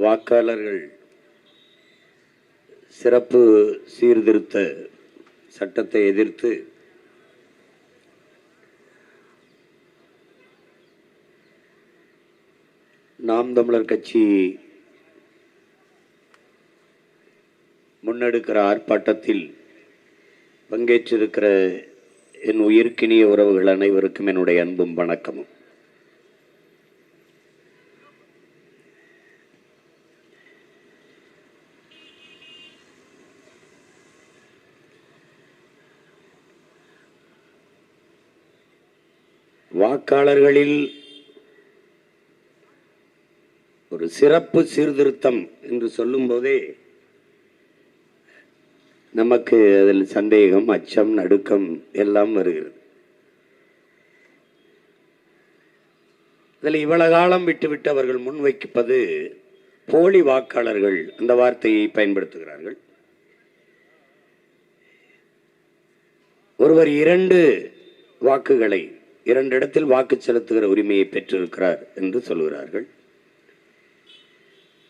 வாக்காளர்கள் சிறப்பு சீர்திருத்த சட்டத்தை எதிர்த்து நாம் தமிழர் கட்சி முன்னெடுக்கிற ஆர்ப்பாட்டத்தில் பங்கேற்றிருக்கிற என் உயிர்க்கினிய உறவுகள் அனைவருக்கும் என்னுடைய அன்பும் வணக்கமும். வாக்காளர்களில் ஒரு சிறப்பு சீர்திருத்தம் என்று சொல்லும் போதே நமக்கு அதில் சந்தேகம், அச்சம், நடுக்கம் எல்லாம் வருகிறது. அதில் இவ்வளவு காலம் விட்டுவிட்டு அவர்கள் முன்வைப்பது போலி வாக்காளர்கள் அந்த வார்த்தையை பயன்படுத்துகிறார்கள். ஒருவர் 2 வாக்குகளை 2 இடத்தில் வாக்கு செலுத்துகிற உரிமையை பெற்றிருக்கிறார் என்று சொல்கிறார்கள்.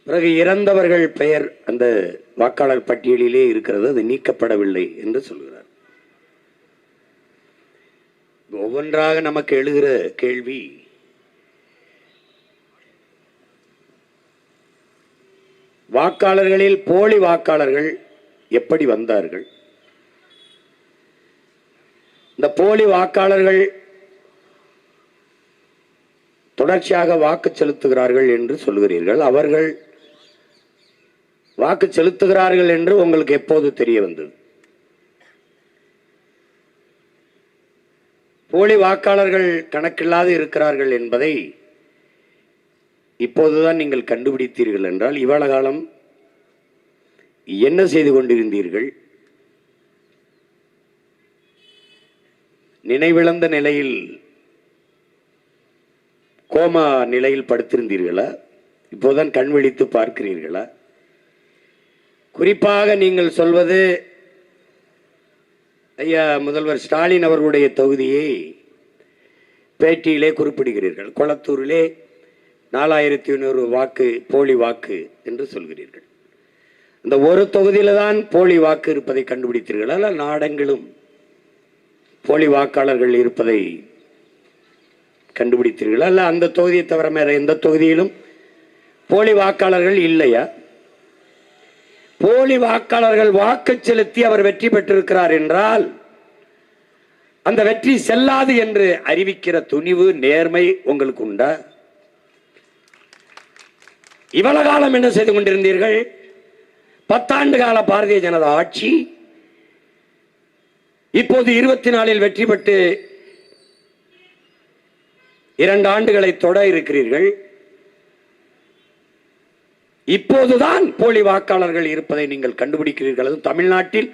பிறகு இறந்தவர்கள் பெயர் அந்த வாக்காளர் பட்டியலிலே இருக்கிறது, அது நீக்கப்படவில்லை என்று சொல்கிறார். ஒவ்வொன்றாக நமக்கு எழுகிற கேள்வி, வாக்காளர்களில் போலி வாக்காளர்கள் எப்படி வந்தார்கள்? இந்த போலி வாக்காளர்கள் தொடர்ச்சியாக வாக்கு செலுத்துகிறார்கள் என்று சொல்கிறீர்கள். அவர்கள் வாக்கு செலுத்துகிறார்கள் என்று உங்களுக்கு எப்போது தெரிய வந்தது? போலி வாக்காளர்கள் கணக்கில்லாது இருக்கிறார்கள் என்பதை இப்போதுதான் நீங்கள் கண்டுபிடித்தீர்கள் என்றால் இவ்வளவு காலம் என்ன செய்து கொண்டிருந்தீர்கள்? நினைவிழந்த நிலையில், கோமா நிலையில் படுத்திருந்தீர்களா? இப்போதான் கண் விழித்து பார்க்கிறீர்களா? குறிப்பாக நீங்கள் சொல்வது, ஐயா முதல்வர் ஸ்டாலின் அவர்களுடைய தொகுதியை பேட்டியிலே குறிப்பிடுகிறீர்கள். கொளத்தூரிலே 4100 வாக்கு போலி வாக்கு என்று சொல்கிறீர்கள். இந்த ஒரு தொகுதியில தான் போலி வாக்கு இருப்பதை கண்டுபிடித்தீர்களா? அல்ல நாடெங்கிலும் போலி வாக்காளர்கள் இருப்பதை கண்டுபிடித்தீர்களா? அல்ல அந்த தொகுதியை தவிர வேற எந்த தொகுதியிலும் போலி வாக்காளர்கள் இல்லையா? போலி வாக்காளர்கள் வாக்கு செலுத்தி அவர் வெற்றி பெற்றிருக்கிறார் என்றால் அந்த வெற்றி செல்லாது என்று அறிவிக்கிற துணிவு, நேர்மை உங்களுக்கு உண்டா? இவ்வளவு காலம் என்ன செய்து கொண்டிருந்தீர்கள்? 10 ஆண்டு கால பாரதிய ஜனதா ஆட்சி, இப்போது 24இல் வெற்றி பெற்று 2 ஆண்டுகளை தொட இருக்கிறீர்கள். இப்போதுதான் போலி வாக்காளர்கள் இருப்பதை நீங்கள் கண்டுபிடிக்கிறீர்கள். தமிழ்நாட்டில்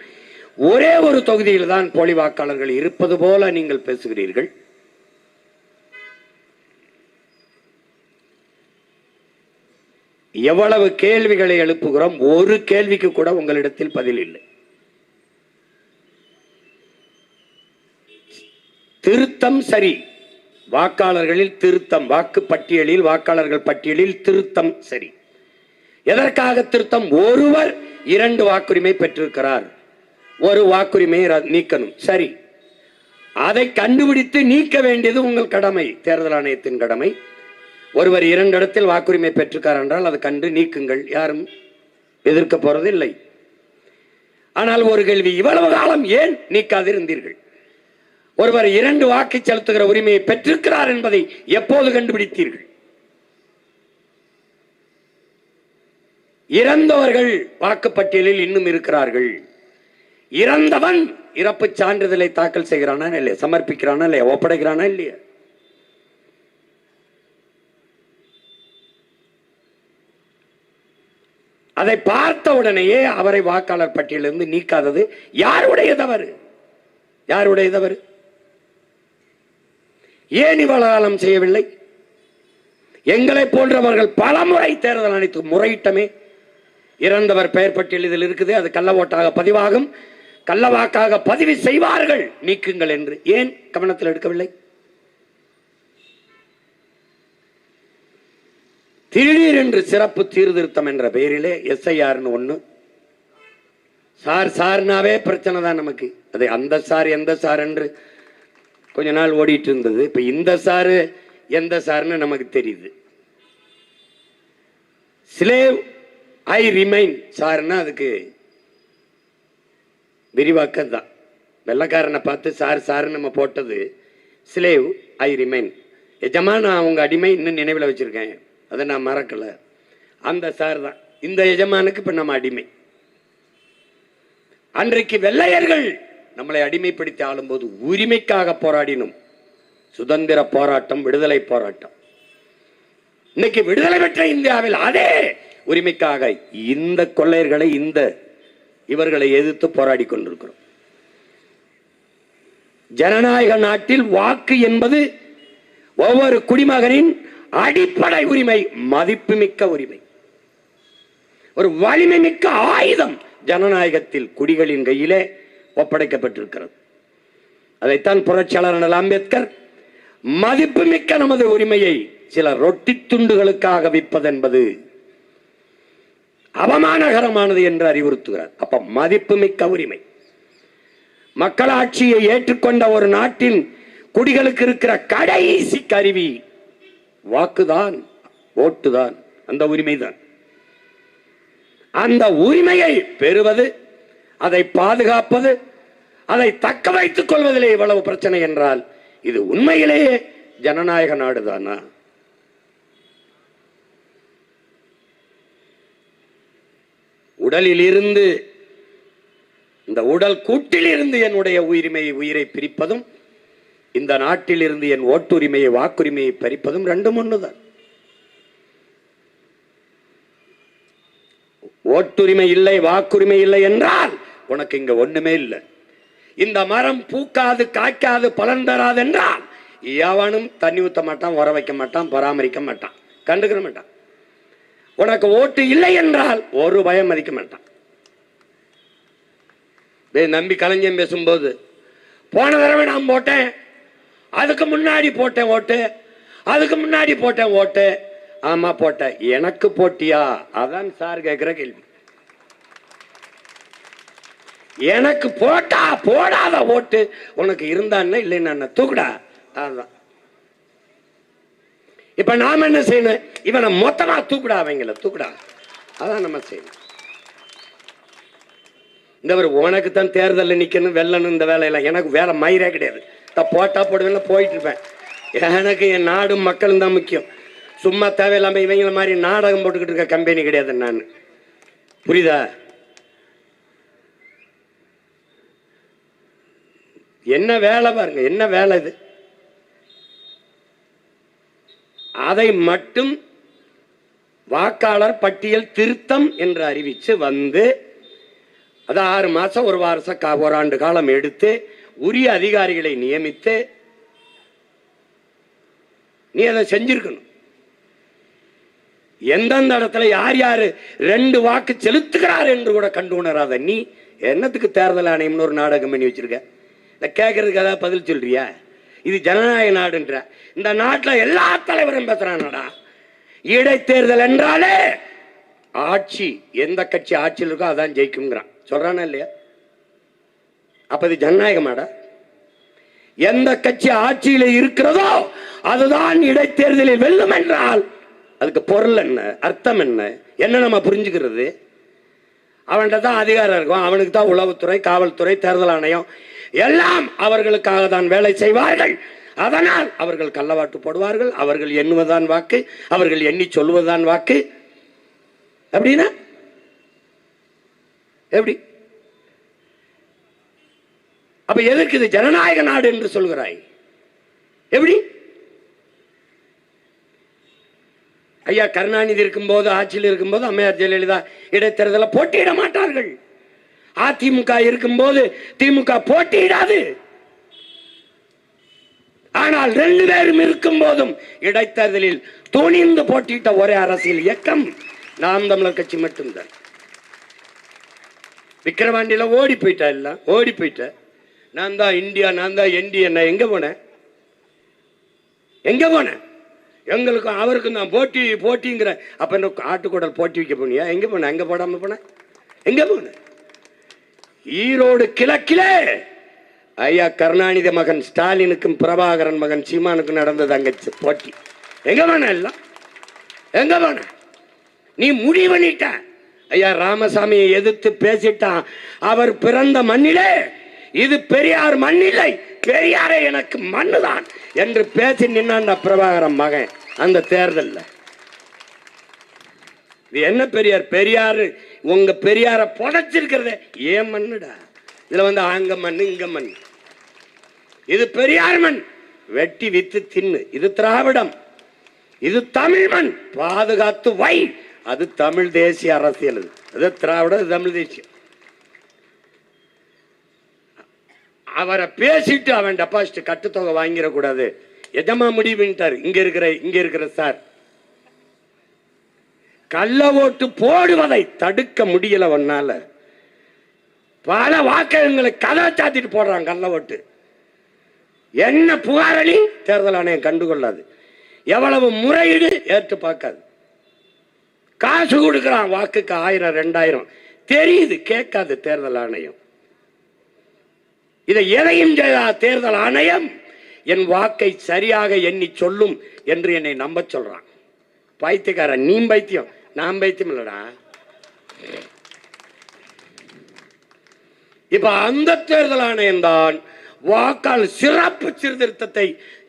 ஒரே ஒரு தொகுதியில் தான் போலி வாக்காளர்கள் இருப்பது போல நீங்கள் பேசுகிறீர்கள். எவ்வளவு கேள்விகளை எழுப்புகிறோம், ஒரு கேள்விக்கு கூட உங்களிடத்தில் பதில் இல்லை. திருத்தம் சரி, வாக்காளர்களில் திருத்தம், வாக்கு பட்டியலில் வாக்காளர்கள் பட்டியலில் திருத்தம் சரி. எதற்காக திருத்தம்? ஒருவர் 2 வாக்குரிமை பெற்றிருக்கிறார், ஒரு வாக்குரிமையை நீக்கணும். சரி, அதை கண்டுபிடித்து நீக்க வேண்டியது உங்கள் கடமை, தேர்தல் ஆணையத்தின் கடமை. ஒருவர் 2 இடத்தில் வாக்குரிமை பெற்றிருக்கார் என்றால் அதை கண்டு நீக்குங்கள், யாரும் எதிர்க்க போறது இல்லை. ஆனால் ஒரு கேள்வி, இவ்வளவு காலம் ஏன் நீக்காதிருந்தீர்கள்? ஒருவர் 2 வாக்கு செலுத்துகிற உரிமையை பெற்றிருக்கிறார் என்பதை எப்போது கண்டுபிடித்தீர்கள்? இறந்தவர்கள் வாக்குப்பட்டியலில் இன்னும் இருக்கிறார்கள். இறந்தவன் இறப்பு சான்றிதழை தாக்கல் செய்கிறானா இல்லையா, சமர்ப்பிக்கிறானா இல்லையா, ஒப்படைக்கிறானா இல்லையா? அதை பார்த்த உடனேயே அவரை வாக்காளர் பட்டியலிருந்து நீக்காதது யாருடைய தவறு? யாருடைய தவறு? ஏன் இவ்வளவு காலம் செய்யவில்லை? எங்களை போன்றவர்கள் பலமுறை தேர்தல் ஆணையத்து முறையிட்டமே. இறந்தவர் பெயர் பட்டியல் இதில் இருக்குது, அது கள்ள ஓட்டாக பதிவாகும், கள்ள வாக்காக பதிவு செய்வார்கள், நீக்குங்கள் என்று ஏன் கவனத்தில் எடுக்கவில்லை? திடீரென்று சிறப்பு சீர்திருத்தம் என்ற பெயரிலே SIRன்னு ஒண்ணு. சார்னாவே பிரச்சனை தான் நமக்கு. அது அந்த சார் எந்த சார் என்று கொஞ்ச நாள் ஓடிட்டு இருந்தது. இப்ப இந்த சாரு எந்த சார்னு நமக்கு தெரியுது. ஸ்லேவ் ஐ ரிமைன் சார்னா அதுக்கு விரிவாக்கம் தான். வெள்ளக்காரனை பார்த்து சாருன்னு நம்ம போட்டது ஸ்லேவ் ஐ ரிமைன். எஜமா நான் அவங்க அடிமை இன்னும் நினைவில் வச்சிருக்கேன், அதை நான் மறக்கல. அந்த சார் தான் இந்த எஜமானுக்கு இப்ப நம்ம அடிமை. அன்றைக்கு வெள்ளையர்கள் நம்மளை அடிமைப்படுத்தி ஆளும்போது உரிமைக்காக போராடினோம். சுதந்திர போராட்டம், விடுதலை போராட்டம். இன்னைக்கு விடுதலை பெற்ற இந்தியாவில் அதே உரிமைக்காக இந்த கொள்ளையர்களை இவர்களை எதிர்த்து போராடி கொண்டிருக்கிறோம். ஜனநாயக நாட்டில் வாக்கு என்பது ஒவ்வொரு குடிமகனின் அடிப்படை உரிமை, மதிப்புமிக்க உரிமை, ஒரு வலிமை மிக்க ஆயுதம் ஜனநாயகத்தில் குடிகளின் கையிலே ஒப்படைக்கப்பட்டிருக்கிறது. அதைத்தான் புரட்சியாளர் அண்ணல் அம்பேத்கர் மதிப்புமிக்க நமது உரிமையை சில ரொட்டி துண்டுகளுக்காக விற்பதென்பது அவமானகரமானது என்று அறிவுறுத்துகிறார். அப்ப மதிப்புமிக்க உரிமை, மக்களாட்சியை ஏற்றுக்கொண்ட ஒரு நாட்டின் குடிகளுக்கு இருக்கிற கடைசி கருவி வாக்குதான், ஓட்டுதான், அந்த உரிமைதான். அந்த உரிமையை பெறுவது, அதை பாதுகாப்பது, அதை தக்க வைத்துக் கொள்வதிலே இவ்வளவு பிரச்சனை என்றால் இது உண்மையிலேயே ஜனநாயக நாடுதானா? உடலில் இருந்து, இந்த உடல் கூட்டில் இருந்து என்னுடைய உயிரை பிரிப்பதும், இந்த நாட்டில் இருந்து என் ஓட்டுரிமையை, வாக்குரிமையை பறிப்பதும் ரெண்டும் ஒண்ணுதான். ஓட்டுரிமை இல்லை, வாக்குரிமை இல்லை என்றால் உனக்கு இங்க ஒண்ணுமே இல்லை. இந்த மரம் பூக்காது, காய்க்காது, பலன் தராது என்றால் எவனும் தண்ணி ஊத்த மாட்டான், உர வைக்க மாட்டான், பராமரிக்க மாட்டான், கண்டுக்கிற மாட்டான். உனக்கு ஓட்டு இல்லை என்றால் ஒரு பயம் மதிக்க மாட்டான். நம்பி கலைஞன் பேசும்போது, போன தடவை நான் போட்டேன், அதுக்கு முன்னாடி போட்டேன் ஓட்டு, அதுக்கு முன்னாடி போட்டேன் ஓட்டு. ஆமா போட்ட, எனக்கு போட்டியா? அதான் சார் கேட்கிற கேள்வி. எனக்கு போட்டா போடாத ஓட்டு உனக்கு இருந்தான்னு இல்லைன்னா தூக்குடா. அதுதான் இப்ப நாம என்ன செய்யணும்? இவனை மொத்தமா தூக்குடா, அவங்கள தூக்குடா. அதான் நம்ம செய்யணும். இந்த உனக்கு தான் தேர்தலில் நிக்கணும், வெல்லணும், இந்த வேலையெல்லாம் எனக்கு வேலை மயிரே கிடையாது. போட்டா போடுவேன், போயிட்டு இருப்பேன். எனக்கு என் நாடும் மக்களும் தான் முக்கியம். சும்மா தேவையில்லாம இவங்கள மாதிரி நாடகம் போட்டுக்கிட்டு இருக்க கம்பெனி கிடையாது நான். புரியுதா? என்ன வேலை பாருங்க, என்ன வேலை இது? அதை மட்டும் வாக்காளர் பட்டியல் திருத்தம் என்று அறிவிச்சு வந்து, அது 6 மாசம், 1 வருஷம், 1 ஆண்டு காலம் எடுத்து உரிய அதிகாரிகளை நியமித்து நீ அதை செஞ்சிருக்கணும். எந்தெந்த இடத்துல யார் யாரு 2 வாக்கு செலுத்துகிறார் என்று கூட கண்டு உணராத நீ என்னத்துக்கு தேர்தல் ஆணையம்னு ஒரு நாடகம் பண்ணி வச்சிருக்க? இதை கேட்கறதுக்கு ஏதாவது பதில் சொல்றியா? இது ஜனநாயக நாடுன்ற இந்த நாட்டில் எல்லா தலைவரும் பேசுறானடா. இடைத்தேர்தல் என்றாலே ஆட்சி, எந்த கட்சி ஆட்சியில் இருக்கோ அதான் ஜெயிக்குங்கிறான். சொல்றானா இல்லையா? அப்ப இது ஜனநாயகமாடா? எந்த கட்சி ஆட்சியில் இருக்கிறதோ அதுதான் இடைத்தேர்தலில் வெல்லும் என்றால் அதுக்கு பொருள் என்ன, அர்த்தம் என்ன, என்ன நம்ம புரிஞ்சுக்கிறது? அவன்கிட்ட தான் அதிகாரம் இருக்கும், அவனுக்கு தான் உளவுத்துறை, காவல்துறை, தேர்தல் ஆணையம் எல்லாம் அவர்களுக்காக தான் வேலை செய்வார்கள். அதனால் அவர்கள் கள்ளவாட்டு போடுவார்கள். அவர்கள் எண்ணுவதான் வாக்கு, அவர்கள் எண்ணி சொல்வதுதான் வாக்கு. அப்படின்னா எப்படி? அப்ப எதற்கு இது ஜனநாயக நாடு என்று சொல்கிறாய்? எப்படி? ஐயா கருணாநிதி இருக்கும்போது, ஆட்சியில் இருக்கும்போது, அம்மையார் ஜெயலலிதா இடைத்தேர்தலில் போட்டியிட மாட்டார்கள். அதிமுக இருக்கும்போது திமுக போட்டியிடாது. ஆனால் 2 பேரும் இருக்கும் போதும் இடைத்தேர்தலில் துணிந்து போட்டியிட்ட ஒரே அரசியல் இயக்கம் நாம் தமிழர் கட்சி மட்டும்தான். விக்கிரவாண்டியில ஓடி போயிட்டா, எல்லாம் ஓடி போயிட்ட. நான் தான் இந்தியா, நான் தான் என்டிஏ. எங்க போனேன்? எங்க போனேன்? எங்களுக்கும் அவருக்கும் தான் போட்டி போட்டிங்கிற. அப்ப என்ன ஆட்டுக்குடல் போட்டி வைக்க போனியா? எங்க போன? அங்க போடாம போன எங்க போன? ஈரோடு கிழக்கிலே ஐயா கருணாநிதி மகன் ஸ்டாலினுக்கும் பிரபாகரன் மகன் சீமானுக்கும் நடந்தது அங்க போட்டி. எங்க போன? எல்லாம் எங்க போன? நீ முடிவு பண்ணிட்ட. ஐயா ராமசாமியை எதிர்த்து பேசிட்டான். அவர் பிறந்த மண்ணிலே இது பெரியார் மண்ணில்லை, பெரியாரே எனக்கு மண்ணுதான் என்று பேசி நின்னான் பிரபாகரன் மகன் அந்த தேர்தல்ல. இது என்ன பெரியார்? பெரியாரு உங்க பெரியார புதைச்சிருக்கிறத ஏன் மண்ணுடா? இதுல வந்து அங்க மண்ணு இங்க மண். இது பெரியார் மண், வெட்டி வித்து தின்னு. இது திராவிடம், இது தமிழ் மண், பாதுகாத்து வை. அது தமிழ் தேசிய அரசியல். அது திராவிடம், தமிழ் தேசியம். அவரை பேசிட்டு அவன் டெபாசிட் கட்டுத்தொகை வாங்கிடக்கூடாது எஜமா முடிவு பண்ணிட்டாரு. இங்க இருக்கிற சார் கள்ள ஓட்டு போடுவதை தடுக்க முடியல. ஒன்னால பல வாக்குகளை கதை சாத்திட்டு போடுறான் கள்ள ஓட்டு. என்ன புகாரணி தேர்தல் ஆணையம் கண்டுகொள்ளாது. எவ்வளவு முறையீடு ஏற்று பார்க்காது. காசு கொடுக்கிறான் வாக்குக்கு 1000 2000 தெரியுது, கேட்காது தேர்தல் ஆணையம். இதை எதையும் தேர்தல் ஆணையம் என் வாக்கை சரியாக எண்ணி சொல்லும் என்று என்னை நம்ப சொல்றான். பைத்தியக்காரன், நீ பைத்தியம், நான் பைத்தியம் இல்லடா. இப்ப அந்த தேர்தல் ஆணையம் தான் வாக்காளர் சிறப்பு சீர்திருத்தத்தை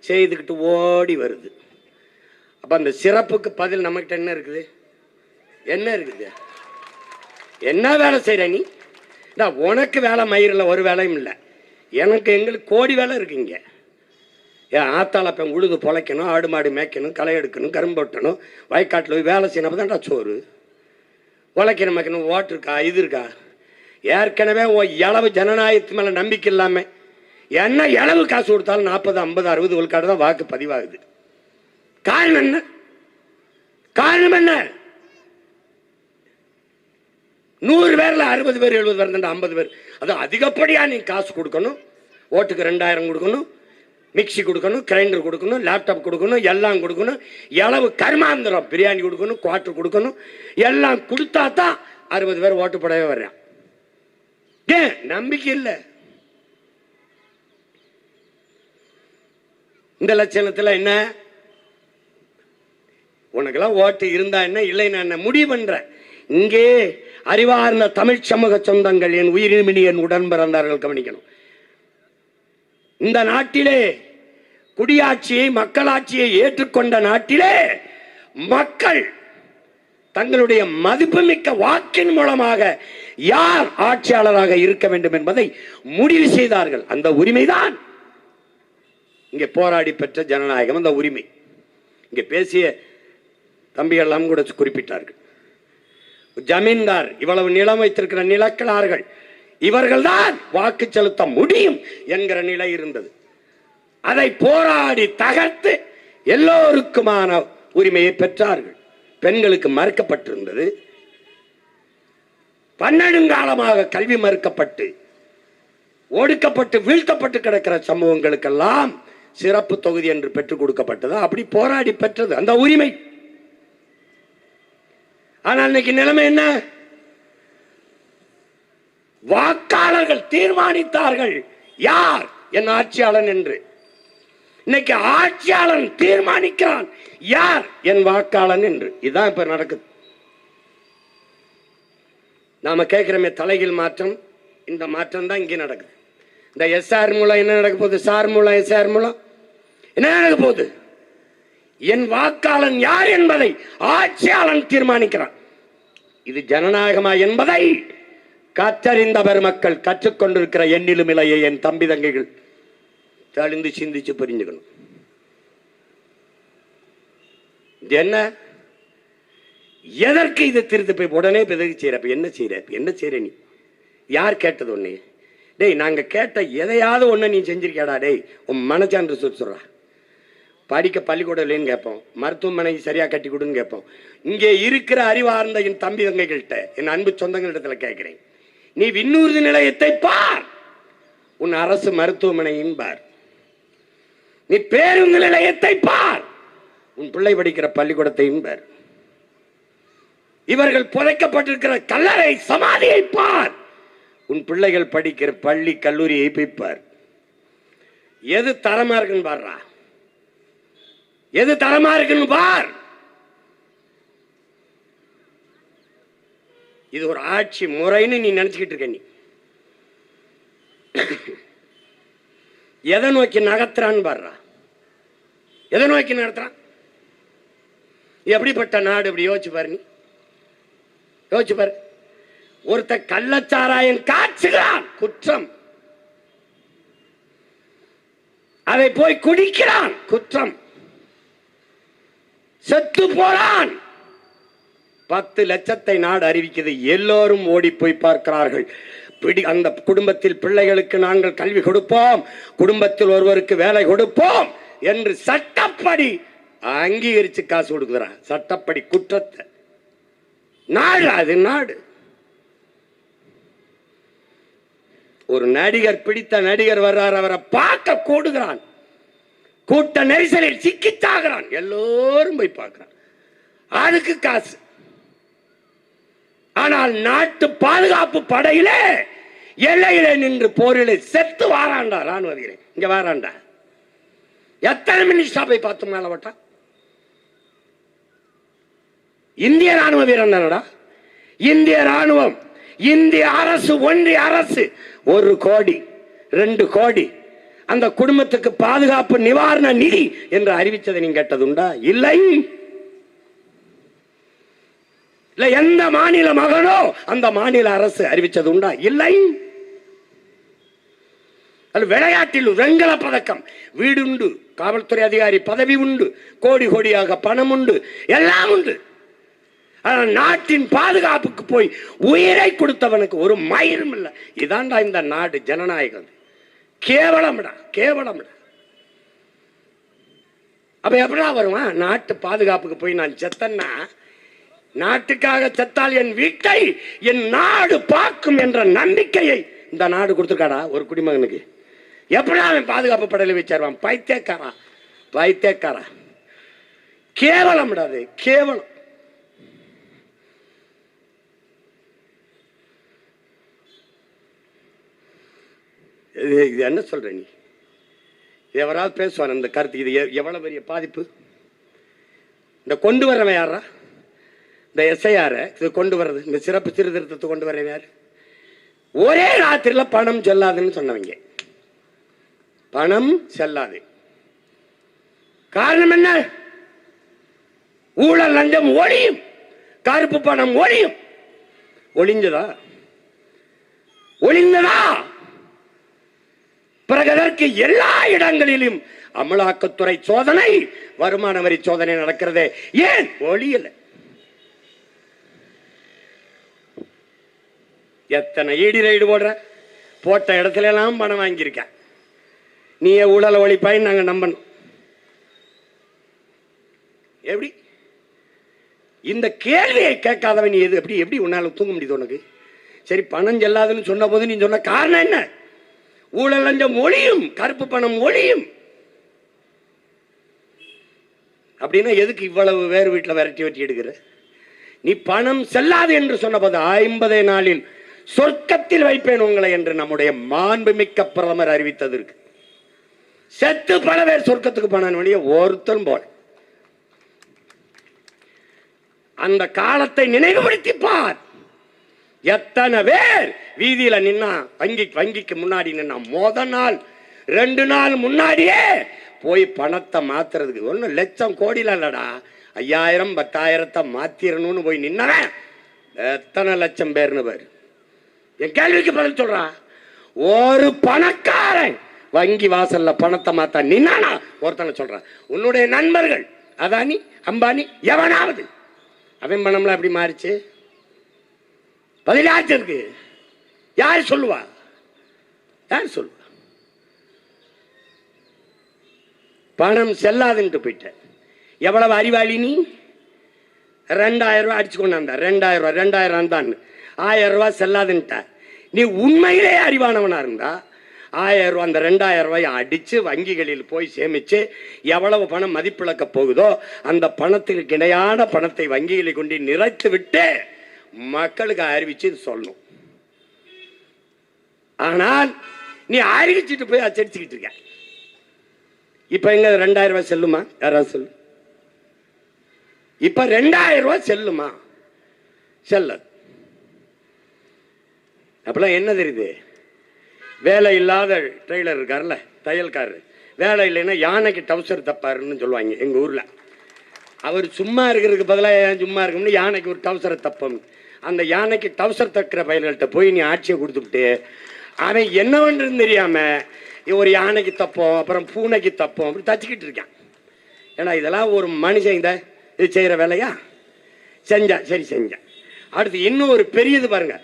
செய்துக்கிட்டு ஓடி வருது. அப்ப அந்த சிறப்புக்கு பதில் நம்மகிட்ட என்ன இருக்குது? என்ன இருக்குது? என்ன வேலை செய்யற நீ? உனக்கு வேலை மயிரில் ஒரு வேலையும் இல்லை, எனக்கு எங்களுக்கு கோடி வேலை இருக்குங்க. ஏன் ஆத்தாள பெண் உழுது பொழைக்கணும், ஆடு மாடு மேய்க்கணும், களை எடுக்கணும், கரும்பு வெட்டணும், வயக்காட்டில் போய் வேலை செய்யணும். தான்டா சோறு உழைக்கணும், மேய்க்கணும். ஓட்டு இருக்கா? இது இருக்கா? ஏற்கனவே இளவு ஜனநாயகத்து மேலே நம்பிக்கை இல்லாமல் என்ன இளவு காசு கொடுத்தாலும் 40 50 60 விழுக்காடு தான் வாக்கு பதிவாகுது. காரணம் என்ன? காரணம் என்ன? 100 பேர்ல 60 பேர் 70 பேர் 50 பேர். அது அதிகப்படியா நீ காசு கொடுக்கணும். ஓட்டுக்கு 2000 கொடுக்கணும், மிக்சி கொடுக்கணும், கிரைண்டர் கொடுக்கணும், லேப்டாப் கொடுக்கணும், எல்லாம் கொடுக்கணும். எளவு கர்மாந்திரம் பிரியாணி கொடுக்கணும், குவார்டர் கொடுக்கணும். எல்லாம் கொடுத்தா தான் 60 பேர் ஓட்டு போடவே வர்றான். ஏன் நம்பிக்கை இல்லை? இந்த லட்சணத்துல என்ன? உனக்கெல்லாம் ஓட்டு இருந்தா என்ன, இல்லைன்னா என்ன முடிவு பண்ற. இங்கே அறிவார்ந்த தமிழ் சமூக சொந்தங்கள், என் உயிரிமினி, என் உடன் பிறந்தார்கள் கவனிக்கணும். இந்த நாட்டிலே குடியாட்சியை மக்களாட்சியை ஏற்றுக்கொண்ட நாட்டிலே மக்கள் தங்களுடைய மதிப்புமிக்க வாக்கின் மூலமாக யார் ஆட்சியாளராக இருக்க வேண்டும் என்பதை முடிவு செய்தார்கள். அந்த உரிமைதான் இங்கே போராடி பெற்ற ஜனநாயகம். அந்த உரிமை இங்கே பேசிய தம்பியெல்லாம் கூட குறிப்பிட்டார்கள். ஜமீன்தார் இவ்வளவு நிலம் வைத்திருக்கிற நிலக்கலார்கள் இவர்கள்தான் வாக்கு செலுத்த முடியும் என்கிற நிலை இருந்தது. அதை போராடி தகர்த்து எல்லோருக்குமான உரிமையை பெற்றார்கள். பெண்களுக்கு மறுக்கப்பட்டிருந்தது. பன்னெடுங்காலமாக கல்வி மறுக்கப்பட்டு ஒடுக்கப்பட்டு வீழ்த்தப்பட்டு கிடக்கிற சமூகங்களுக்கெல்லாம் சிறப்பு தொகுதி என்று பெற்றுக் கொடுக்கப்பட்டது. அப்படி போராடி பெற்றது அந்த உரிமை. ஆனால் இன்னைக்கு நிலைமை என்ன? வாக்காளர்கள் தீர்மானித்தார்கள் யார் என் ஆட்சியாளன் என்று. இன்னைக்கு ஆட்சியாளன் தீர்மானிக்கிறான் யார் என் வாக்காளன் என்று. இதுதான் இப்ப நடக்குது. நாம கேட்கிறோமே தலைகீழ் மாற்றம், இந்த மாற்றம் தான் இங்கே நடக்குது. இந்த எஸ்ஆர் மூலம் என்ன நடக்க போகுது? சார் மூலம் எஸ்ஆர் மூலம் என்ன நடக்க போகுது? என் வாக்காளன் யார் என்பதை ஆட்சியாளன் தீர்மானிக்கிறான். இது ஜனநாயகமா என்பதை கற்றறிந்த பெருமக்கள், கற்றுக்கொண்டிருக்கிற எண்ணிலும் இலையை என் தம்பி தங்கைகள் தெளிந்து சிந்திச்சு புரிஞ்சுக்கணும். என்ன எதற்கு இது திருத்து போய் உடனே செய்யற? என்ன செய்யற? என்ன செய்யற? நீ யார் கேட்டது? ஒண்ணு டேய், நாங்க கேட்ட எதையாவது ஒண்ணு நீ செஞ்சிருக்கேடா? டேய், உன் மனச்சான்று சொல்றா. படிக்க பள்ளிக்கூடம் இல்லைன்னு கேட்போம், மருத்துவமனை சரியா கட்டி கொடுன்னு கேட்போம். இங்கே இருக்கிற அறிவார்ந்த என் தம்பி தங்கைகள்கிட்ட, என் அன்பு சொந்தங்களிடத்துல கேட்கிறேன், நீ விண்ணூர்தி நிலையத்தை பார், உன் அரசு மருத்துவமனையின் பார், நீ பேருந்து நிலையத்தை பார், உன் பிள்ளை படிக்கிற பள்ளிக்கூடத்தையும் பார். இவர்கள் புதைக்கப்பட்டிருக்கிற கல்லறை சமாதியை பார். உன் பிள்ளைகள் படிக்கிற பள்ளி கல்லூரியை போய்ப்பார். எது தரமா இருக்குன்னு பாருடா, எது தரமா இருக்குன்னு பார். இது ஒரு ஆட்சி முறைன்னு நீ நினைச்சுக்கிட்டு இருக்க. நீ எதை நோக்கி நகர்த்துறான்னு பாருடா, எதை நோக்கி நடத்துறான்? எப்படிப்பட்ட நாடு? இப்படி யோசிச்சு பாரு, நீ யோசிச்சு பாரு. ஒருத்த கள்ளச்சாராயம் காய்ச்சுகிறான், குற்றம். அதை போய் குடிக்கிறான், குற்றம். செத்து போறான், 10 லட்சத்தை நாடு அறிவிக்கிறது. எல்லோரும் ஓடி போய் பார்க்கிறார்கள். அந்த குடும்பத்தில் பிள்ளைகளுக்கு நாங்கள் கல்வி கொடுப்போம், குடும்பத்தில் ஒருவருக்கு வேலை கொடுப்போம் என்று சட்டப்படி அங்கீகரிச்சு காசு கொடுக்கிறான். சட்டப்படி குற்றத்தை. நாடு அது, நாடு. ஒரு நடிகர், பிடித்த நடிகர் வர்றார், அவரை பார்க்க கூடுகிறான், கூட்ட நெரிசலில் சிக்கிச்சாகிறான், எல்லோரும் போய் பார்க்கிறான், அதுக்கு காசு. ஆனால் நாட்டு பாதுகாப்பு படையிலே எல்லையிலே நின்று போரிலே செத்து வாராண்டா ராணுவ வீரன். இங்க வாராண்டா. எத்தனை மினிஸ்டா போய் பார்த்து மேல வட்டா? இந்திய ராணுவ வீரன் தானடா. இந்திய ராணுவம், இந்திய அரசு, ஒன்றிய அரசு 1 கோடி 2 கோடி அந்த குடும்பத்துக்கு பாதுகாப்பு நிவாரண நிதி என்று அறிவித்ததை நீங்க கேட்டதுண்டா? இல்லை. இல்ல எந்த மாநில மகனோ அந்த மாநில அரசு அறிவிச்சது உண்டா? இல்லை. விளையாட்டில் வெண்கல பதக்கம், வீடு உண்டு, காவல்துறை அதிகாரி பதவி உண்டு, கோடி கோடியாக பணம் உண்டு, எல்லாம் உண்டு. நாட்டின் பாதுகாப்புக்கு போய் உயிரை கொடுத்தவனுக்கு ஒரு மயிரும் இல்லை. இதாண்டா இந்த நாடு, ஜனநாயகம். கேவலம்டா, கேவலம்டா. அப்ப எப்படா வருவான்? நாட்டு பாதுகாப்புக்கு போய் நான் செத்தன்னா, நாட்டுக்காக செத்தால் என் வீட்டை என் நாடு பார்க்கும் என்ற நம்பிக்கையை இந்த நாடு கொடுத்துருக்காடா ஒரு குடிமகனுக்கு. எப்படி அவன் பாதுகாப்பு படையில வச்சிருவான்? பைத்தியக்காரா, பைத்தியக்காரா. கேவலம், கேவலம். இது என்ன சொல்ற நீ? எவராவது பேசுவான் இந்த கருத்து? இது எவ்வளவு பெரிய பாதிப்பு. இந்த கொண்டு வரவன் யாரா? இந்த எஸ்ஐஆர் இது கொண்டு வர்றது, இந்த சிறப்பு சீர்திருத்தத்தை கொண்டு வர யாரு? ஒரே ராத்திரில பணம் செல்லாதுன்னு சொன்னவங்க. பணம் செல்லாது. காரணம் என்ன? ஊழல் லஞ்சம் ஒழியும், கருப்பு பணம் ஒழியும். ஒளிஞ்சதா? ஒளிந்ததா? பிறகு அதற்கு எல்லா இடங்களிலும் அமலாக்கத்துறை சோதனை, வருமான வரி சோதனை நடக்கிறது. ஏன் ஒளியல? எத்தனை ஈடி ரைடு போடுற? போட்ட இடத்துல எல்லாம் பணம் வாங்கியிருக்க. நீயே ஊழல ஒழிப்பாய் நாங்க நம்பணும். எப்படி? இந்த கேள்வியை கேட்காதவன் நீ எது எப்படி எப்படி உன்னால தூங்க முடியுது உனக்கு? சரி, பணம் செல்லாதுன்னு சொன்ன போது நீ சொன்ன காரணம் என்ன? ஊழல் லஞ்சம் ஒழியும், கருப்பு பணம் ஒழியும். அப்படின்னா எதுக்கு இவ்வளவு வேறு வீட்டில் விரட்டி வெட்டி எடுக்கிற? நீ பணம் செல்லாது என்று சொன்ன போது 50 நாளில் சொர்க்கத்தில் வைப்பேன் உங்களை என்று நம்முடைய மாண்புமிக்க பிரதமர் அறிவித்ததற்கு செத்து பல பேர் சொர்க்கத்துக்கு போன வழியே ஒருத்தரும் போல. அந்த காலத்தை நினைவுபடுத்தி பார். எத்தனை பேர் வீதியில நின்னா, வங்கிக்கு முன்னாடி நின்னா, முதல் நாள் 2 நாள் முன்னாடியே போய் பணத்தை மாத்துறதுக்கு 1 லட்சம் கோடியில இல்லடா, 5000 10,000 மாத்திரணும்னு போய் நின்னவன் எத்தனை லட்சம் பேர்னு பேர். என் கேள்விக்கு பதில் சொல்றா. ஒரு பணக்காரன் வங்கி வாசல்ல பணத்தை மாத்த நின்னானா ஒருத்தனை சொல்றான். உன்னுடைய நண்பர்கள் அதானி அம்பானி எவனாவது அவன் பணம்லாம் எப்படி மாறிச்சு? பதிலாச்சு இருக்கு. யார் சொல்லுவா? யார் சொல்லுவா? பணம் செல்லாதுன்ட்டு போயிட்ட. எவ்வளவு அறிவாளி நீ? 2000 ரூபாய் அடிச்சு கொண்டாந்தா, 2000 தான் 1000 ரூபாய் செல்லாதுன்ட்ட. நீ உண்மையிலே அறிவானவனா இருந்தா 1000 ரூபாய் அந்த 2000 ரூபாயை அடிச்சு வங்கிகளில் போய் சேமிச்சு எவ்வளவு பணம் மதிப்பிழக்க போகுதோ அந்த பணத்திற்கு இணையான பணத்தை வங்கிகளில் கொண்டு நிறைத்து விட்டு மக்களுக்கு அறிவிச்சு சொல்லணும். ஆனால் நீ அறிவிச்சுட்டு போய் அச்சடிச்சுக்கிட்டு இருக்க. இப்ப எங்க 2000 ரூபாய் செல்லுமா? யாராவது சொல்லு. இப்ப 2000 ரூபாய் செல்லுமா? செல்ல. அப்பெல்லாம் என்ன தெரியுது? வேலை இல்லாத ட்ரெய்லர் இருக்கார்ல, தையல்காரர், வேலை இல்லைன்னா யானைக்கு டவுசர் தப்பாருன்னு சொல்லுவாங்க எங்க ஊர்ல. அவர் சும்மா இருக்கிறதுக்கு பதிலாக சும்மா இருக்கணும்னு யானைக்கு ஒரு டவுசரை தப்பம். அந்த யானைக்கு டவுசர் தக்கிற பயல்கள்கிட்ட போய் நீ ஆட்சியை கொடுத்துட்டு அவன் என்ன பண்றதுன்னு தெரியாம ஒரு யானைக்கு தப்போம், அப்புறம் பூனைக்கு தப்போம், அப்படி தச்சுக்கிட்டு இருக்கான். ஏன்னா இதெல்லாம் ஒரு மனுஷன் இது செய்யற வேலையா? செஞ்சா சரி, செஞ்சா. அடுத்து இன்னும் ஒரு பெரியது பாருங்க,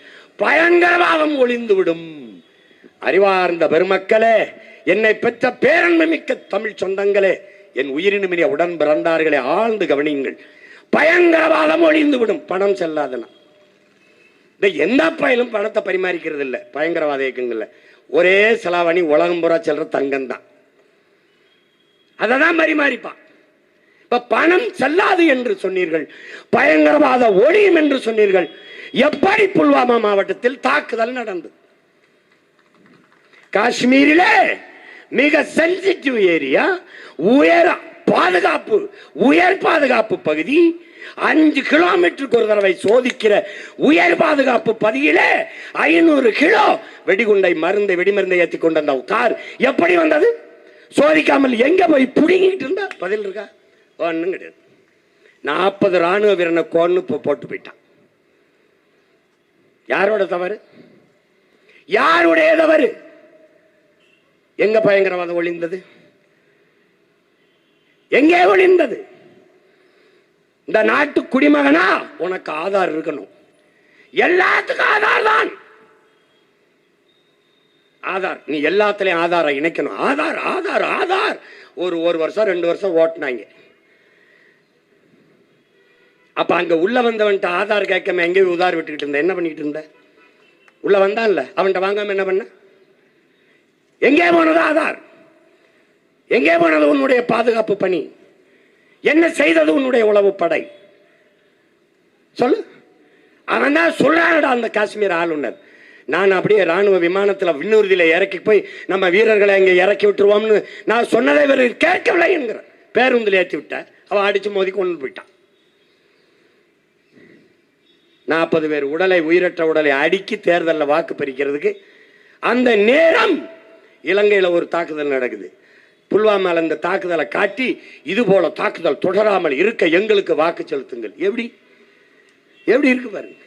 பயங்கரவாதம் ஒளிந்து விடும். அறிவார்ந்த பெருமக்களே, என்னை பெற்ற பேரன்பு மிக்க தமிழ் சொந்தங்களே, என் உயிரினுமிரிய உடன் பிறந்தார்களே, ஆழ்ந்து கவனியுங்கள். பயங்கரவாதம் ஒளிந்து விடும். பணம் செல்லாதனா எந்த பயிலும் பணத்தை பரிமாறிக்கிறது இல்லை. பயங்கரவாத இயக்கங்கள்ல ஒரே செலாவணி உலகம் பூரா செல்ற தங்கம் தான், அததான் பரிமாறிப்பான். இப்ப பணம் செல்லாது என்று சொன்னீர்கள், பயங்கரவாத ஒளியும் என்று சொன்னீர்கள். எப்படி புல்வாமா மாவட்டத்தில் தாக்குதல் நடந்தது? காஷ்மீரிலே மிக சென்சிட்டிவ் ஏரியா, உயர் பாதுகாப்பு பகுதி, 5 கிலோமீட்டருக்கு ஒரு தடவை சோதிக்கிற உயர் பாதுகாப்பு பகுதியிலே 500 கிலோ வெடிமருந்தை ஏற்றி கொண்டு வந்த கார் எப்படி வந்தது? சோதிக்காமல் எங்க போய் புடிங்கிட்டு இருந்தா? பதில் இருக்கா? ஒண்ணும் கிடையாது. 40 ராணுவ வீரனை கொன்னு போட்டு போயிட்டான். யாரோட தவறு? யாருடைய தவறு? எங்க பயங்கரவாதம் ஒளிந்தது? எங்கே ஒளிந்தது? இந்த நாட்டு குடிமகனா உனக்கு ஆதார் இருக்கணும். எல்லாத்துக்கும் ஆதார் தான். ஆதார், நீ எல்லாத்திலையும் ஆதார இணைக்கணும். ஆதார் ஆதார் ஆதார். ஒரு வருஷம் 2 வருஷம் ஓட்டினாங்க. அப்ப அங்க உள்ள வந்தவன்ட்ட ஆதார் கேட்காம எங்கேயும் உதார் விட்டுக்கிட்டு இருந்த என்ன பண்ணிட்டு இருந்த? உள்ள வந்தான்ல, அவன்கிட்ட வாங்காம என்ன பண்ண? எங்கே போனது ஆதார்? எங்கே போனது உன்னுடைய பாதுகாப்பு பணி? என்ன செய்தது உன்னுடைய உளவு படை? சொல்லு. அவன் தான் சொல்றானடா அந்த காஷ்மீர் ஆளுநர், நான் அப்படியே ராணுவ விமானத்தில் விண்ணூர்தியில இறக்கி போய் நம்ம வீரர்களை அங்கே இறக்கி விட்டுருவோம்னு நான் சொன்னதை இவர் கேட்கவில்லை என்கிற. பேருந்தில் ஏற்றி விட்ட, அவன் அடிச்சு மோதி கொண்டு போயிட்டான். 40 பேர் உயிரற்ற உடலை அடுக்கி தேர்தலில் வாக்கு பறிக்கிறதுக்கு அந்த நேரம் இலங்கையில் ஒரு தாக்குதல் நடக்குது. புல்வாமால இந்த தாக்குதலை காட்டி இது போல தாக்குதல் தொடராமல் இருக்க எங்களுக்கு வாக்கு செலுத்துங்கள். எப்படி இருக்கு பாருங்க.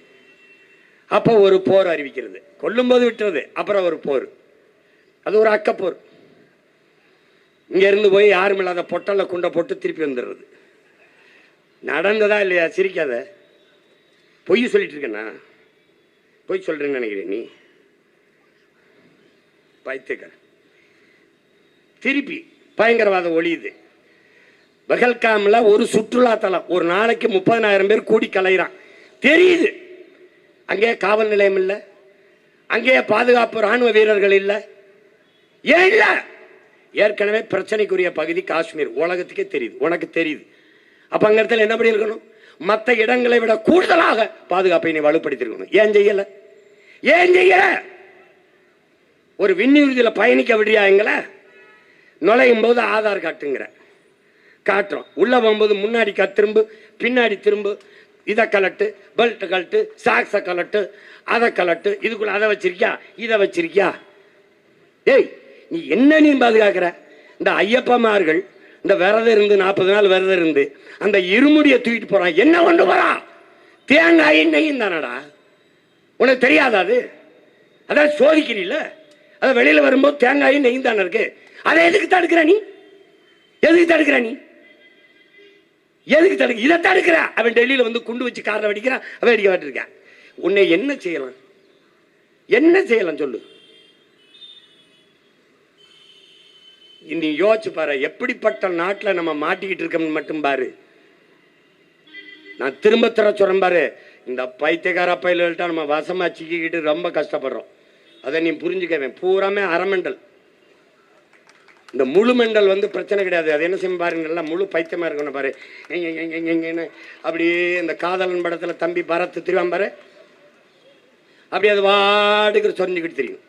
அப்ப ஒரு போர் அறிவிக்கிறது, கொல்லும்போது விட்டுறது, அப்புறம் ஒரு போர். அது ஒரு அக்கப்போர். இங்க இருந்து போய் யாரும் இல்லாத பொட்டல்ல குண்டை போட்டு திருப்பி வந்துடுறது. நடந்ததா இல்லையா? சிரிக்காத. பொய் சொல்லிட்டு இருக்கேன்னா? பொய் சொல்றேன்னு நினைக்கிறேன் நீ பைத்தியக்கார. திருப்பி பயங்கரவாதம் ஒளியுது. பகல்காம்ல ஒரு சுற்றுலா தலம், ஒரு நாளைக்கு 30,000 பேர் கூடி கலைகிறான். தெரியுது. அங்கே காவல் நிலையம் இல்லை, அங்கே பாதுகாப்பு ராணுவ வீரர்கள் இல்லை. ஏன் இல்ல? ஏற்கனவே பிரச்சனைக்குரிய பகுதி காஷ்மீர். உலகத்துக்கே தெரியுது, உனக்கு தெரியுது. அப்ப அங்க இடத்துல என்ன பண்ணி இருக்கணும்? மற்ற இடங்களை விட கூடுதலாக பாதுகாப்பை நீ வலுப்படுத்திருக்கணும். ஏன் செய்யல? ஒரு விண்ணுறுதியில பயணிக்க விடுறியா? எங்களை நுழையும் போது ஆதார் காட்டுங்கிற காட்டுறோம், உள்ள போகும்போது முன்னாடி திரும்பு, பின்னாடி திரும்பு, இதை கலட்டு, பெல்ட் கலட்டு, சாக்ஸை கலட்டு, அதை கலட்டு, இதுக்குள்ள அதை வச்சிருக்கியா, இதை வச்சிருக்கியா? ஏய், நீ என்ன நீ பாதுகாக்கிற? இந்த ஐயப்பமார்கள் இந்த விரதம் இருந்து 40 நாள் விரதம் இருந்து அந்த இருமுடியை தூக்கிட்டு போறான். என்ன கொண்டு போறான்? தேங்காய் நெய்யும் தானடா. உனக்கு தெரியாதா அது? அதான் சோதிக்கிறீல்ல. அதை வெளியில வரும்போது தேங்காயும் நெய்யும் தானே இருக்கு. அதை எதுக்கு தடுக்கிற நீ? எதுக்கு தடுக்கிற நீ? எதுக்கு தடுக்க? இதை தடுக்கிற. அவன் டெல்லியில வந்து குண்டு வச்சு காரில் வெடிக்கிறான், அவன் வெடிக்க விட்டுருக்கான். உன்னை என்ன செய்யலாம்? என்ன செய்யலாம் சொல்லு. நீ யோசிச்சு பாரு, எப்படிப்பட்ட நாட்டில் நம்ம மாட்டிக்கிட்டு இருக்கோம்னு மட்டும் பாரு. நான் திரும்ப சொல்றேன் பாரு, இந்த பைத்தியக்கார பயில்கள்ட்ட நம்ம வசமா சிக்கிக்கிட்டு ரொம்ப கஷ்டப்படுறோம். அதை நீ புரிஞ்சுக்கவேன். பூராமே அரமெண்டல். இந்த முழு மெண்டல் வந்து பிரச்சனை கிடையாது. அது என்ன செய்யும் பாருங்க, நல்லா முழு பைத்தியமா இருக்கணும் பாரு. அப்படியே இந்த காதலன் படத்துல தம்பி பரத்து திருவான் பாரு, அப்படி அது வாட்டுக்கு சொரிஞ்சுக்கிட்டு தெரியும்.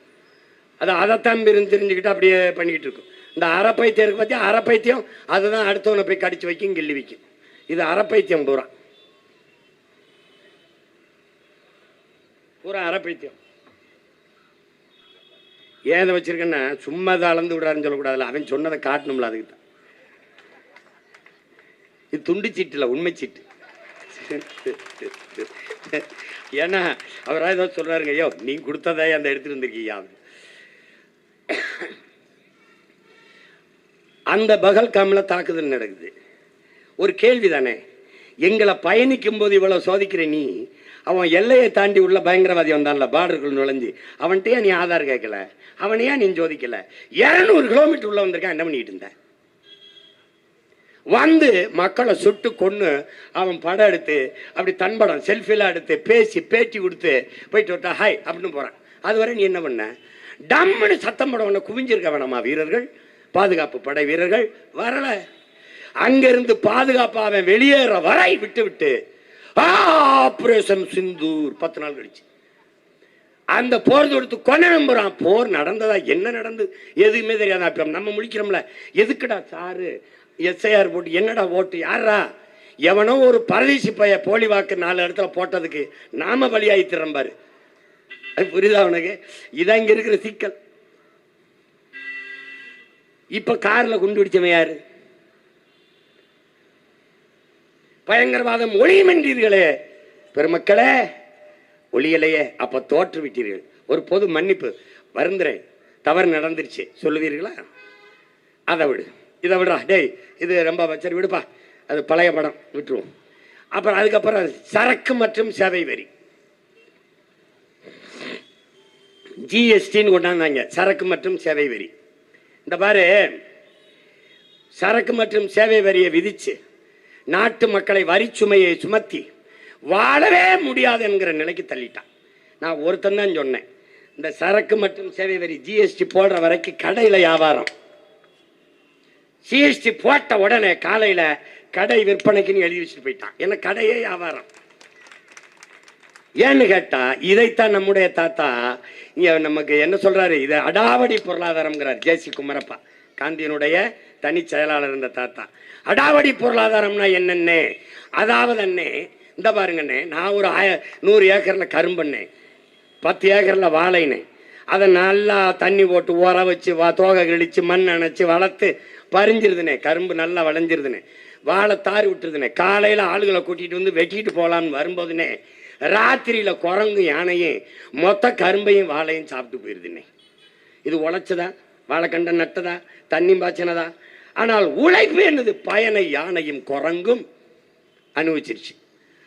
அது அதைத்தான் தெரிஞ்சுக்கிட்டு அப்படியே பண்ணிக்கிட்டு இருக்கும். இந்த அறப்பைத்தியம் இருக்கு பார்த்தியா, அறப்பைத்தியம் அதுதான் அடுத்தவனை போய் கடிச்சு வைக்கும், கிள்ளி வைக்கும். இது அறப்பைத்தியம் பூரா பூரா அறப்பைத்தியம். ஏன் வச்சிருக்கேன்னா சும்மா அதை அளந்து விடாருன்னு சொல்லக்கூடாதுல்ல, அவன் சொன்னதை காட்டணும்ல, அதுக்கு தான். இது துண்டு சீட்டு இல்லை, உண்மை சீட்டு. ஏன்னா அவராக ஏதோ சொல்றாருங்க, ஐயோ நீ கொடுத்ததே அந்த எடுத்துட்டு இருந்திருக்கீங்க. அந்த பகல்காம்ல தாக்குதல் நடக்குது. ஒரு கேள்வி தானே, எங்களை பயணிக்கும் போது இவ்வளவு சோதிக்கிற நீ, அவன் எல்லையை தாண்டி உள்ள பயங்கரவாதி வந்தான்ல, பார்டருக்குள் நுழைஞ்சு, அவன்கிட்டயே நீ ஆதார் கேட்கல, அவனையா நீ சோதிக்கல? 200 கிலோமீட்டர் உள்ள வந்திருக்கான், என்ன பண்ணிட்டு இருந்த? வந்து மக்களை சுட்டு கொன்னு அவன் படம் எடுத்து அப்படி தன்படம் செல்ஃபிலாம் எடுத்து பேசி பேட்டி கொடுத்து போயிட்டு விட்டா ஹாய் அப்படின்னு போறான். அதுவரை நீ என்ன பண்ண? டம்முன்னு சத்தம் படம் குவிஞ்சிருக்க வேணாமா? வீரர்கள், பாதுகாப்பு படை வீரர்கள் வரல. அங்கிருந்து பாதுகாப்பு அவன் வெளியேற வரை விட்டு விட்டு ஆபரேஷன் சிந்தூர் 10 நாள் கழிச்சு அந்த போர் தொடுத்து கொண்டு நம்புறான். போர் நடந்ததா, என்ன நடந்தது எதுவுமே தெரியாதா? நம்ம முழிக்கிறோம்ல, எதுக்குடா சாரு எஸ்ஐஆர் போட்டு என்னடா ஓட்டு, யாரா எவனோ ஒரு பரதேசி பைய போலி வாக்கு 4 இடத்துல போட்டதுக்கு நாம பலியாயித்திரம் பாரு. அது புரியுதா உனக்கு? இதான் இங்க இருக்கிற சிக்கல். இப்ப கார்ல குண்டு பிடிச்சவன் யாரு? பயங்கரவாதம் ஒளியுமென்றீர்களே பெருமக்களே, ஒளியலையே, அப்ப தோற்று விட்டீர்கள். ஒரு பொது மன்னிப்பு, வருந்துறேன், தவறு நடந்துருச்சு சொல்லுவீர்களா? அதை விடு, இதை விடுறா, டேய் இது ரொம்ப சரி விடுப்பா, அது பழைய படம், விட்டுருவோம். அப்புறம் அதுக்கப்புறம் சரக்கு மற்றும் சேவை வரி, ஜிஎஸ்டின்னு கொண்டாந்தாங்க. சரக்கு மற்றும் சேவை வரி, இந்த பாரு, சரக்கு மற்றும் சேவை வரியை விதிச்சு நாட்டு மக்களை வரி சுமையை சுமத்தி வாழவே முடியாது என்கிற நிலைக்கு தள்ளிட்டான். நான் ஒருத்தன் தான் சொன்னேன், இந்த சரக்கு மற்றும் சேவை வரி ஜிஎஸ்டி போடுற வரைக்கும் கடையில் வியாபாரம். ஜிஎஸ்டி போட்ட உடனே காலையில கடை விற்பனைக்குன்னு எழுதி வச்சுட்டு போயிட்டான். ஏன்னா கடையே வியாபாரம். ஏன்னு கேட்டா, இதைத்தான் நம்முடைய தாத்தா இங்க நமக்கு என்ன சொல்றாரு, இது அடாவடி பொருளாதாரம்ங்கிறார். ஜேசி குமரப்பா, காந்தியினுடைய தனி செயலாளர் இருந்த தாத்தா. அடாவடி பொருளாதாரம்னா என்னன்னே, அதாவது அண்ணே இந்த பாருங்கண்ணே, நான் ஒரு 100 ஏக்கர்ல கரும்பண்ணேன், 10 ஏக்கர்ல வாழைனேன், அதை நல்லா தண்ணி போட்டு உர வச்சு தோகை கிழிச்சு மண் அணைச்சு வளர்த்து பறிஞ்சிருதுனே, கரும்பு நல்லா விளைஞ்சிருதுனே, வாழை தாரி விட்டுருதுனே. காலையில ஆளுகளை கூட்டிட்டு வந்து வெட்டிட்டு போலான்னு வரும்போதுனே, ராத்திரியில குரங்கு யானையும் மொத்த கரும்பையும் வாழையும் சாப்பிட்டு போயிருதுனே. இது உழைச்சதா? வாழைக்கண்டை நட்டதா? தண்ணி பாய்ச்சினதா? ஆனால் உழைப்பு என்னது? பயனை யானையும் குரங்கும் அனுபவிச்சிருச்சு.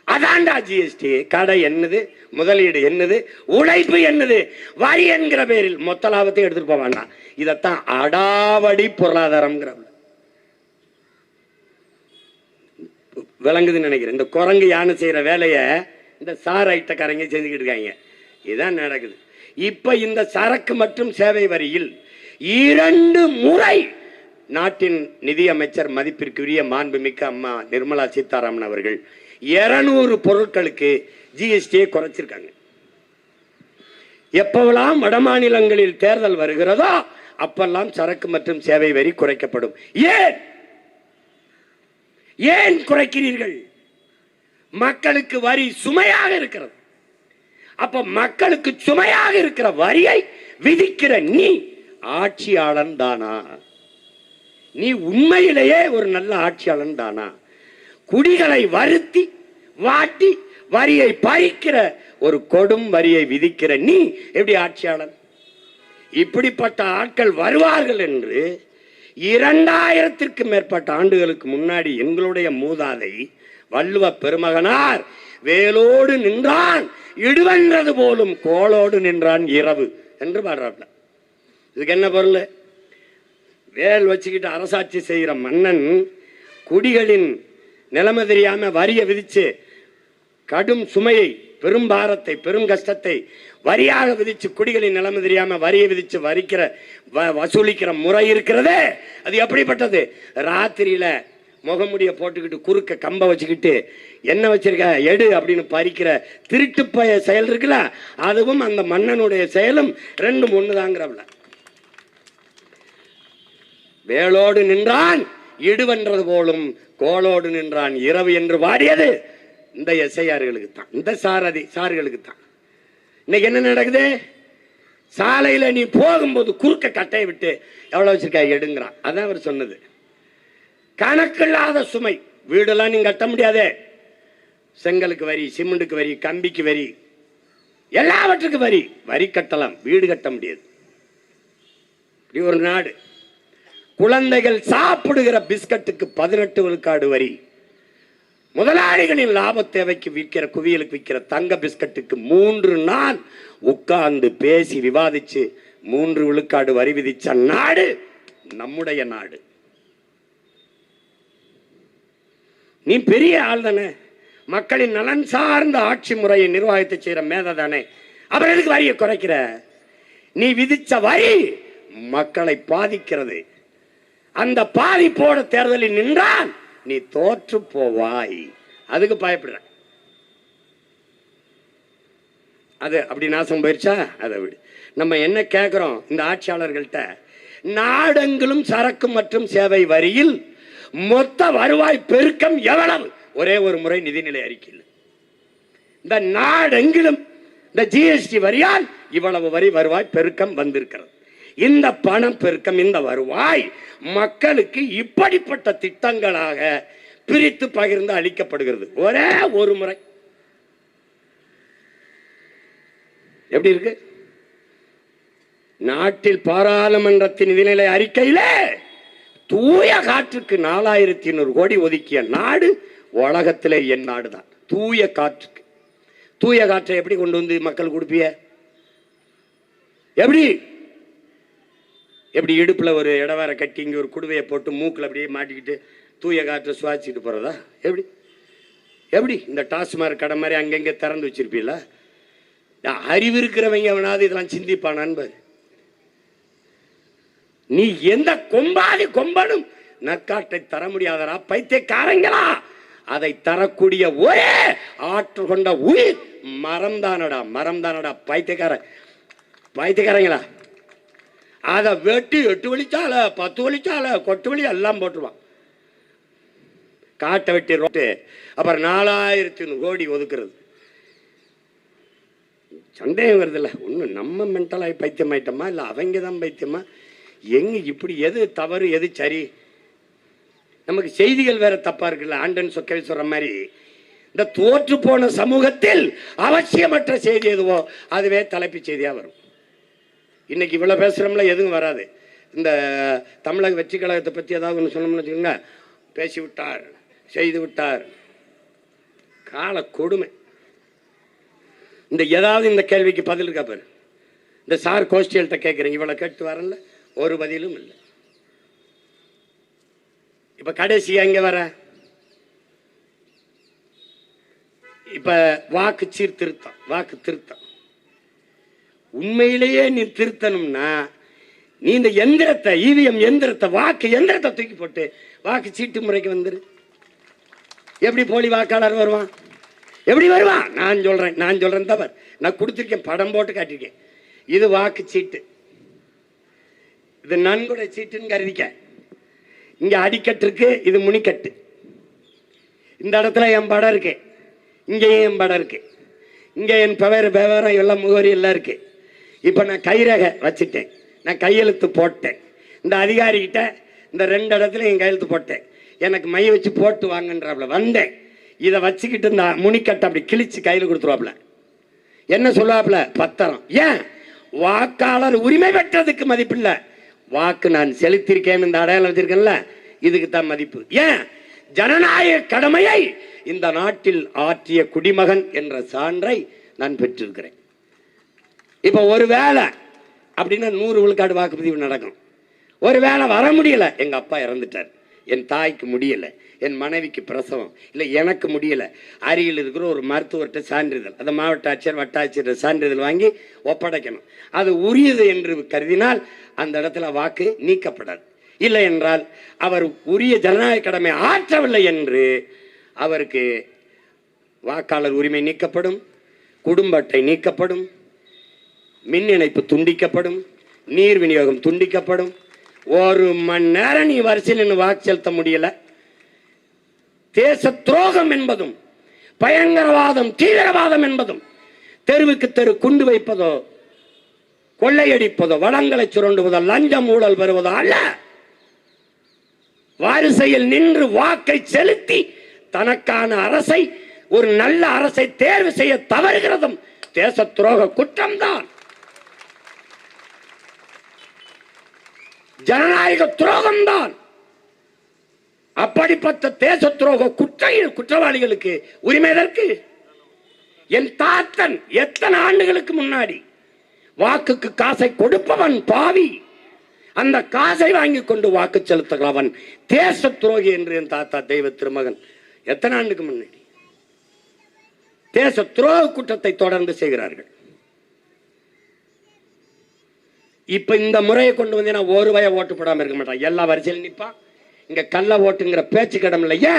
அதான்டா ஜிஎஸ்டி. கடை என்னது? முதலீடு என்னது? உழைப்பு என்னது? வரி என்கிற பேரில் மொத்த லாபத்தை எடுத்துட்டு போக வேண்டாம். இதத்தான் அடாவடி பொருளாதாரம் விளங்குதுன்னு நினைக்கிறேன். இந்த குரங்கு யானை செய்யற வேலைய இந்த சார் ஐட்டக்காரங்க செஞ்சுக்கிட்டு இருக்காங்க. இதுதான் நடக்குது. இப்ப இந்த சரக்கு மற்றும் சேவை வரியில் 2 முறை நாட்டின் நிதி அமைச்சர் மதிப்பிற்குரிய மாண்புமிக்க அம்மா நிர்மலா சீதாராமன் அவர்கள் 200 பொருட்களுக்கு ஜிஎஸ்டியை குறைச்சிருக்காங்க. எப்பவெல்லாம் வட மாநிலங்களில் தேர்தல் வருகிறதோ அப்பெல்லாம் சரக்கு மற்றும் சேவை வரி குறைக்கப்படும். ஏன் குறைக்கிறீர்கள்? மக்களுக்கு வரி சுமையாக இருக்கிறது. அப்ப மக்களுக்கு சுமையாக இருக்கிற வரியை விதிக்கிற நீ ஆட்சியாளன் தானா? நீ உண்மையிலேயே ஒரு நல்ல ஆட்சியாளன் தானா? குடிகளை வருத்தி வாட்டி வரியை பறிக்கிற ஒரு கொடும் வரியை விதிக்கிற நீ எப்படி ஆட்சியாளன்? இப்படிப்பட்ட ஆட்கள் வருவார்கள் என்று 2000க்கும் மேற்பட்ட ஆண்டுகளுக்கு முன்னாடி எங்களுடைய மூதாதை வள்ளுவ பெருமகனார் வேலோடு நின்றான் இடுவென்றது போலும் கோளோடு நின்றான் இரவு என்று பாடுறாப்ல. இதுக்கு என்ன பொருள்? வேல் வச்சுக்கிட்டு அரசாட்சி செய்கிற மன்னன் குடிகளின் நிலைமை தெரியாம வரியை விதிச்சு கடும் சுமையை பெரும் பாரத்தை பெரும் கஷ்டத்தை வரியாக விதிச்சு குடிகளின் நிலைமை தெரியாம வரியை விதிச்சு வசூலிக்கிற முறை இருக்கிறதே, அது எப்படிப்பட்டது? ராத்திரியில முகமுடிய போட்டுக்கிட்டு குறுக்க கம்ப வச்சுக்கிட்டு என்ன வச்சிருக்க எடு அப்படின்னு பறிக்கிற திருட்டு செயல் இருக்குல்ல, அதுவும் அந்த மன்னனுடைய செயலும் ரெண்டும் ஒண்ணுதாங்கிறவள. வேளோடு நின்றான் இடுவென்றது போலும் கோளோடு நின்றான் இரவு என்று வாடியது இந்த எஸ்ஐஆர்களுக்கு தான், இந்த சார்களுக்கு தான். இன்னைக்கு என்ன நடக்குது? சாலையில நீ போகும்போது குறுக்க கட்டையை விட்டு எவ்வளவு வச்சிருக்க எடுங்கிறான். அதான் அவர் சொன்னது. கணக்கில்லாத சுமை. வீடெல்லாம் நீங்க கட்ட முடியாதே. செங்கலுக்கு வரி, சிமெண்ட்டுக்கு வரி, கம்பிக்கு வரி, எல்லாவற்றுக்கும் வரி. வரி கட்டலாம், வீடு கட்ட முடியாது. இப்படி ஒரு நாடு. குழந்தைகள் சாப்பிடுகிற பிஸ்கட்டுக்கு 18 விழுக்காடு வரி. முதலாளிகளின் லாப தேவைக்கு விற்கிற குவியலுக்கு விற்கிற தங்க பிஸ்கட்டுக்கு 3 நாள் உட்கார்ந்து பேசி விவாதிச்சு 3 விழுக்காடு வரி விதிச்ச நாடு நம்முடைய நாடு. நீ பெரிய ஆள் தானே, மக்களின் நலன் சார்ந்த ஆட்சி முறையை நிர்வாகத்தை செய்யற மேதை தானே, அப்புறம் எதுக்கு வரியை குறைக்கிற? நீ விதிச்ச வரி மக்களை பாதிக்கிறது. அந்த பாதிப்போட தேர்தலில் நின்றால் நீ தோற்று போவாய். அதுக்கு பயப்படுற. அது அப்படி நாசம் போயிருச்சா? அதை விடு. நம்ம என்ன கேட்கிறோம் இந்த ஆட்சியாளர்கள்ட்ட? நாடெங்கிலும் சரக்கு மற்றும் சேவை வரியில் மொத்த வருவாய் பெருக்கம் எவ்வளவு? ஒரே ஒரு முறை நிதிநிலை அறிக்கையில் இந்த நாடெங்கிலும் இந்த ஜிஎஸ்டி வரியால் இவ்வளவு வரி வருவாய் பெருக்கம் வந்திருக்கிறது. இந்த பணம் பெருக்கம், இந்த வருவாய் மக்களுக்கு இப்படிப்பட்ட திட்டங்களாக பிரித்து பகிர்ந்து அளிக்கப்படுகிறது ஒரே ஒரு முறை. எப்படி இருக்கு? நாட்டில் பாராளுமன்றத்தின் நிதிநிலை அறிக்கையிலே தூய காற்றுக்கு 4200 கோடி ஒதுக்கிய நாடு உலகத்திலே என் நாடு தான். தூய காற்றுக்கு. தூய காற்றை எப்படி கொண்டு வந்து மக்கள் கொடுப்பிய? எப்படி எப்படி இடுப்புல ஒரு இடவார கட்டி இங்க ஒரு குடுவையை போட்டு மூக்கில் அப்படியே மாட்டிக்கிட்டு தூய காற்றை சுவாசிட்டு போறதா? எப்படி எப்படி இந்த டாஸ்மாக் கடை மாதிரி அங்கங்க திறந்து வச்சிருப்பீங்களா? அறிவு இருக்கிறவங்க அவனாவது இதெல்லாம் சிந்திப்பானான் பாரு. நீ எந்த கொம்பாதி கொம்பனும் நற்காட்டை தர முடியாதரா பைத்தியக்காரங்களா? அதை தரக்கூடிய ஒரே ஆற்று கொண்ட உயிர் மரம் தானடா, மரம் தானடா. பைத்தியக்காரங்களா? அதை வெட்டி 8 வழிச்சால 10 வழிச்சால கொட்டு வழி எல்லாம் போட்டுருவான். காட்டை வெட்டி ரோட்டு அப்புறம் 4100 கோடி ஒதுக்குறது. சந்தேகம் வருது இல்லை? ஒன்றும் நம்ம மென்டலாகி பைத்தியமாயிட்டோமா இல்லை அவங்க தான் பைத்தியமா? எங்க இப்படி எது தவறு எது சரி? நமக்கு செய்திகள் வேற தப்பா இருக்குல்ல. ஆண்டன் சொக்கவே சொல்ற மாதிரி இந்த தோற்று போன சமூகத்தில் அவசியமற்ற செய்தி எதுவோ அதுவே தலைப்பு செய்தியா வரும். இன்னைக்கு இவ்வளவு பேசுறோம்ல, எதுவும் வராது. இந்த தமிழக வெற்றி கழகத்தை பத்தி ஏதாவது ஒன்று சொன்னோம்னு வச்சுக்கோங்க, பேசி விட்டார், செய்து விட்டார். கால கொடுமை. இந்த ஏதாவது இந்த கேள்விக்கு பதில் இருக்கா பாரு. இந்த சார் கோஷ்டிகள்கிட்ட கேட்குறேன், இவ்வளவு கேட்டு வரல, ஒரு பதிலும் இல்லை. இப்ப கடைசியா இங்க வர இப்ப வாக்கு சீர்திருத்தம், வாக்கு திருத்தம். உண்மையிலேயே நீ திருத்தணும்னா நீ இந்த எந்திரத்தை, இவிஎம் எந்திரத்தை, வாக்கு எந்திரத்தை தூக்கி போட்டு வாக்கு சீட்டு முறைக்கு வந்துரு. எப்படி போலி வாக்காளர் வருவான்? எப்படி வருவான்? நான் சொல்றேன் தவறு. நான் கொடுத்திருக்கேன், படம் போட்டு காட்டிருக்கேன். இது வாக்கு சீட்டு, இது நன்கொடை சீட்டுன்னு கருதிக்க. இங்க அடிக்கட்டு இருக்கு, இது முனிக்கட்டு. இந்த இடத்துல என் படம் இருக்கு, இங்கேயும் என் படம் இருக்கு, இங்க என் பெவரம் எல்லாம் முகவரி எல்லாம் இருக்கு. இப்ப நான் கைரேகை வச்சுட்டேன், நான் கையெழுத்து போட்டேன். இந்த அதிகாரிகிட்ட இந்த 2 இடத்துல என் கையெழுத்து போட்டேன். எனக்கு மை வச்சு போட்டு வாங்கன்றாப்ல. வந்தேன், இதை வச்சுக்கிட்டு இந்த முனிக்கட்டை அப்படி கிழிச்சு கையில் கொடுத்துருவாப்ல. என்ன சொல்லுவாப்ல? பத்திரம். ஏன்? வாக்காளர் உரிமை பெற்றதுக்கு மதிப்பில்லை, வாக்கு நான் செலுத்திருக்கேன், இந்த அடையாளம் வச்சிருக்கேன்ல, இதுக்கு தான் மதிப்பு. ஏன்? ஜனநாயக கடமையை இந்த நாட்டில் ஆற்றிய குடிமகன் என்ற சான்றை நான் பெற்றிருக்கிறேன். இப்ப ஒரு வேளை அப்படின்னா 100 விழுக்காடு வாக்குப்பதிவு நடக்கும். ஒரு வேளை வர முடியல, எங்க அப்பா இறந்துட்டார், என் தாய்க்கு முடியல, என் மனைவிக்கு பிரசவம் இல்லை, எனக்கு முடியல, அருகில் இருக்கிற ஒரு மருத்துவர்கிட்ட சான்றிதழ், அந்த மாவட்ட ஆட்சியர் வட்டாட்சியர் சான்றிதழ் வாங்கி ஒப்படைக்கணும். அது உரியது என்று கருதினால் அந்த இடத்துல வாக்கு நீக்கப்படாது. இல்லை என்றால் அவர் உரிய ஜனநாயக கடமை ஆற்றவில்லை என்று அவருக்கு வாக்காளர் உரிமை நீக்கப்படும், குடும்ப அட்டை நீக்கப்படும், மின் இணைப்பு துண்டிக்கப்படும், நீர் விநியோகம் துண்டிக்கப்படும். 1 மணி நேரம் நீ வரிசையில் வாக்கு செலுத்த முடியல. தேச துரோகம் என்பதும் பயங்கரவாதம் தீவிரவாதம் என்பதும் தெருவுக்கு தெரு குண்டு வைப்பதோ கொள்ளையடிப்பதோ வளங்களை சுரண்டுவதோ லஞ்சம் ஊழல் பெறுவதோ அல்ல. வரிசையில் நின்று வாக்கை செலுத்தி தனக்கான அரசை, ஒரு நல்ல அரசை தேர்வு செய்ய தவறுகிறதும் தேச துரோக குற்றம்தான், ஜனநாயக துரோகம்தான். அப்படிப்பட்ட தேச துரோக குற்றவாளிகளுக்கு உரிமை எதற்கு? என் தாத்தன் எத்தனை ஆண்டுகளுக்கு முன்னாடி வாக்குக்கு காசை கொடுப்பவன் பாவி, அந்த காசை வாங்கி கொண்டு வாக்கு செலுத்துகிறவன் தேச துரோகி என்று என் தாத்தா தெய்வ திருமகன் எத்தனை ஆண்டுக்கு முன்னாடி தேச துரோக குற்றத்தை தொடர்ந்து செய்கிறார்கள். இப்ப இந்த முறையை கொண்டு வந்து நான் ஒரு வய ஓட்டு போடாம இருக்க மாட்டான், எல்லா வரிசையில் நிப்பான். இங்க கள்ள ஓட்டுங்கிற பேச்சு கிடம் இல்லையா?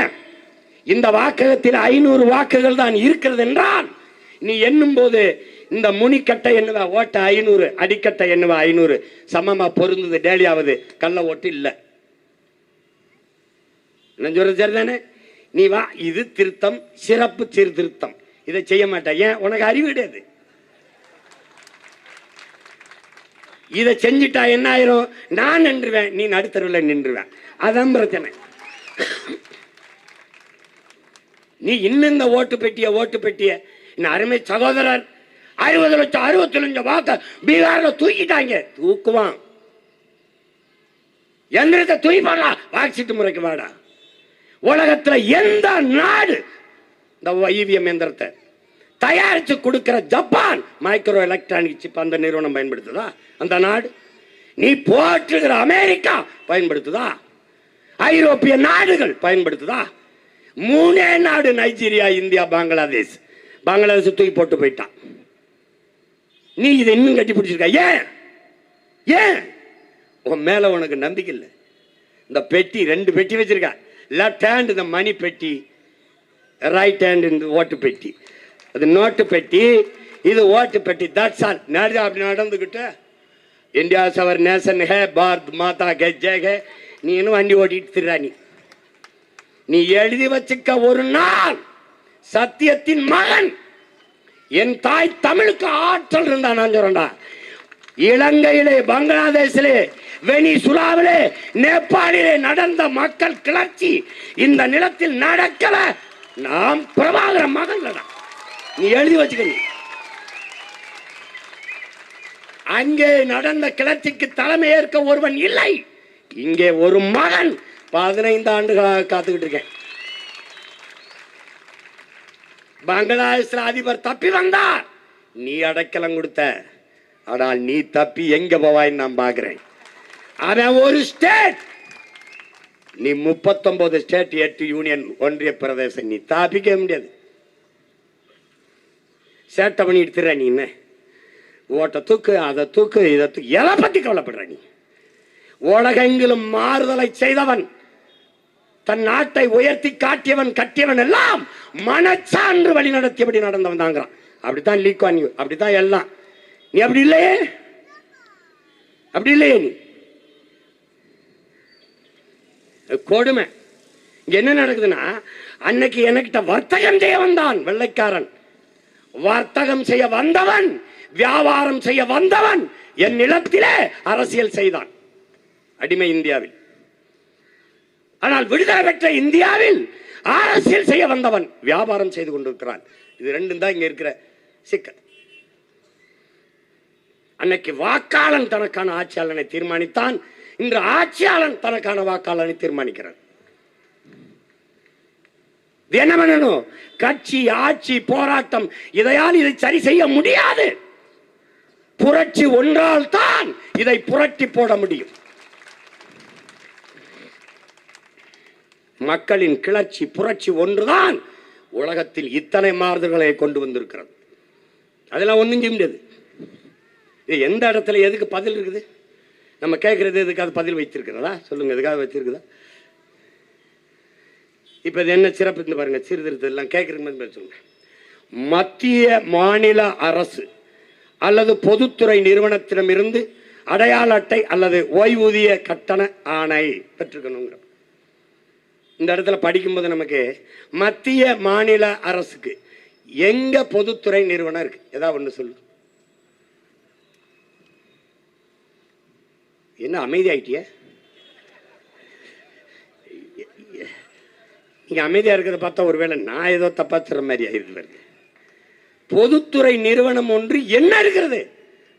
இந்த வாக்ககத்தில் 500 வாக்குகள் தான் இருக்கிறது என்றால் நீ எண்ணும் போது இந்த முனிக்கட்டை என்னவா ஓட்ட 500, அடிக்கட்டை என்னவா 500 சமமா பொருந்தது. டேலியாவது கள்ள ஓட்டு இல்ல. நான் சொல்றது சரிதானே? நீ வா, இது திருத்தம், சிறப்பு சீர்திருத்தம், இதை செய்ய மாட்டேன். ஏன்? உனக்கு அறிவு கிடையாது. இதை செஞ்சுட்டா என்ன ஆயிரும்? நான் நின்றுவேன், நீ நடுத்தருவில் நின்றுவேன். அதான் பிரச்சனை. நீ இன்னும் இந்த ஓட்டு பெட்டிய இன்னும் அருமை சகோதரர் 60 லட்சம் 65 வாக்கு பீகார்ல தூக்கிட்டாங்க. தூக்குவான், எந்திரத்தை தூக்கி போடலாம், வாக்கு முறைக்கு வாடா. உலகத்துல எந்த நாடு இந்த இவிஎம் எந்திரத்தை தயாரிச்சு கொடுக்கிற? ஜப்பான் மைக்ரோ எலக்ட்ரானிக் சிப் அந்த நிறுவனம் பயன்படுத்துதா? அந்த நாடு. நீ போற்றுகிற அமெரிக்கா பயன்படுத்துதா? ஐரோப்பிய நாடுகள் பயன்படுத்துதா? 3 நாடு, நைஜீரியா, இந்தியா, பங்களாதேஷ். பங்களாதேஷ் தூக்கி போட்டு போயிட்டான். நீ இதை இன்னும் கட்டி பிடிச்சிருக்க. ஏன்? உன் மேல உனக்கு நம்பிக்கை இல்லை. இந்த பெட்டி 2 பெட்டி வச்சிருக்க. லெப்ட் ஹேண்ட் இந்த மணி பெட்டி, ரைட் ஹேண்ட் இந்த ஓட்டு பெட்டி. அது நோட்டு பெட்டி, இது ஓட்டு பெட்டி. That's all. அப்படி நடந்துகிட்டு இந்தியா சவர் நேஷன் ஹே, பாரத் மாதா கே ஜெய் ஹே. நீ இன்னும் வண்டி ஓட்டிட்டு திரா. நீ எழுதி வச்சுக்க, ஒரு நாள் சத்தியத்தின் மகன் என் தாய் தமிழுக்கு ஆற்றல் இருந்தா. நான் சொல்றேன்டா, இலங்கையிலே, பங்களாதேஷிலே, வெனிசுலாவிலே, நேபாளிலே நடந்த மக்கள் கிளர்ச்சி இந்த நிலத்தில் நடக்கல. நாம் பிரபாகர மகன். நீ எழுதி வச்சுக்க. அங்கே நடந்த கிளர்ச்சிக்கு தலைமை ஏற்க ஒருவன் இல்லை. இங்கே ஒரு மகன் 15 ஆண்டுகளாக காத்துக்கிட்டு இருக்கேன். பங்களாதேஷ் அதிபர் தப்பி வந்தார், நீ அடைக்கலம் கொடுத்த. ஆனால் நீ தப்பி எங்க போவாய் நான் பாக்குறேன். அவன் ஒரு ஸ்டேட், நீ 39 ஸ்டேட், 8 யூனியன் ஒன்றிய பிரதேசம். நீ தாப்பிக்க முடியாது. சேட்டை பண்ணிட்டு திர. நீ என்ன ஓட்ட தூக்கு, அதை தூக்கு, இதை தூக்கு, எதை பத்தி கவலைப்படுற? நீ உலகெங்கிலும் மாறுதலை செய்தவன், தன் நாட்டை உயர்த்தி காட்டியவன், கட்டியவன் எல்லாம் மனச்சான்று வழி நடத்தியபடி நடந்தவன் தாங்கிறான். அப்படித்தான் லீ குவான் யூ, அப்படித்தான் எல்லாம். நீ அப்படி இல்லையே, அப்படி இல்லையே. நீ கொடுமை. இங்க என்ன நடக்குதுன்னா, அன்னைக்கு எனக்கிட்ட வர்த்தகம் செய்ய வந்தான் வெள்ளைக்காரன். வர்த்தகம் செய்ய வந்தவன், வியாபாரம் செய்ய வந்தவன் என் நிலத்திலே அரசியல் செய்தான். அடிமை இந்தியாவில். ஆனால் விடுதலை பெற்ற இந்தியாவில் அரசியல் செய்ய வந்தவன் வியாபாரம் செய்து கொண்டிருக்கிறான். இது ரெண்டும் தான் இங்க இருக்கிற சிக்கல். அன்னைக்கு வாக்காளன் தனக்கான ஆட்சியாளனை தீர்மானித்தான். இன்று ஆட்சியாளன் தனக்கான வாக்காளனை தீர்மானிக்கிறான். என்ன பண்ணணும்? கட்சி, ஆட்சி, போராட்டம், இதையால் இதை சரி செய்ய முடியாது. புரட்சி ஒன்றால் தான் இதை புரட்டி போட முடியும். மக்களின் கிளர்ச்சி புரட்சி ஒன்றுதான் உலகத்தில் இத்தனை மாறுதல்களை கொண்டு வந்திருக்கிறது. அதெல்லாம் ஒன்றும் செய்ய முடியாது. எந்த இடத்துல எதுக்கு பதில் இருக்குது? நம்ம கேட்கறது எதுக்காக பதில் வைத்திருக்கிறதா? சொல்லுங்க, எதுக்காக வச்சிருக்குதா? இப்ப இது என்ன சிறப்பு பாருங்க, சீர்திருத்தம் எல்லாம் கேட்கறது சொல்லுங்க. மத்திய மாநில அரசு அல்லது பொதுத்துறை நிறுவனத்திடமிருந்து அடையாள அட்டை அல்லது ஓய்வூதிய கட்டண ஆணை பெற்றுக்கணுங்கிற இந்த இடத்துல படிக்கும்போது நமக்கு மத்திய மாநில அரசுக்கு எங்க பொதுத்துறை நிறுவனம் இருக்கு? ஏதாவது ஒண்ணு சொல்லு. என்ன அமைதி ஆயிட்டிய? நீங்க அமைதியா இருக்கிறத பார்த்தா ஒருவேளை நான் ஏதோ தப்பா சொல்ற மாதிரி ஆயிருக்கு. பொதுத்துறை நிறுவனம் ஒன்று என்ன இருக்கிறது?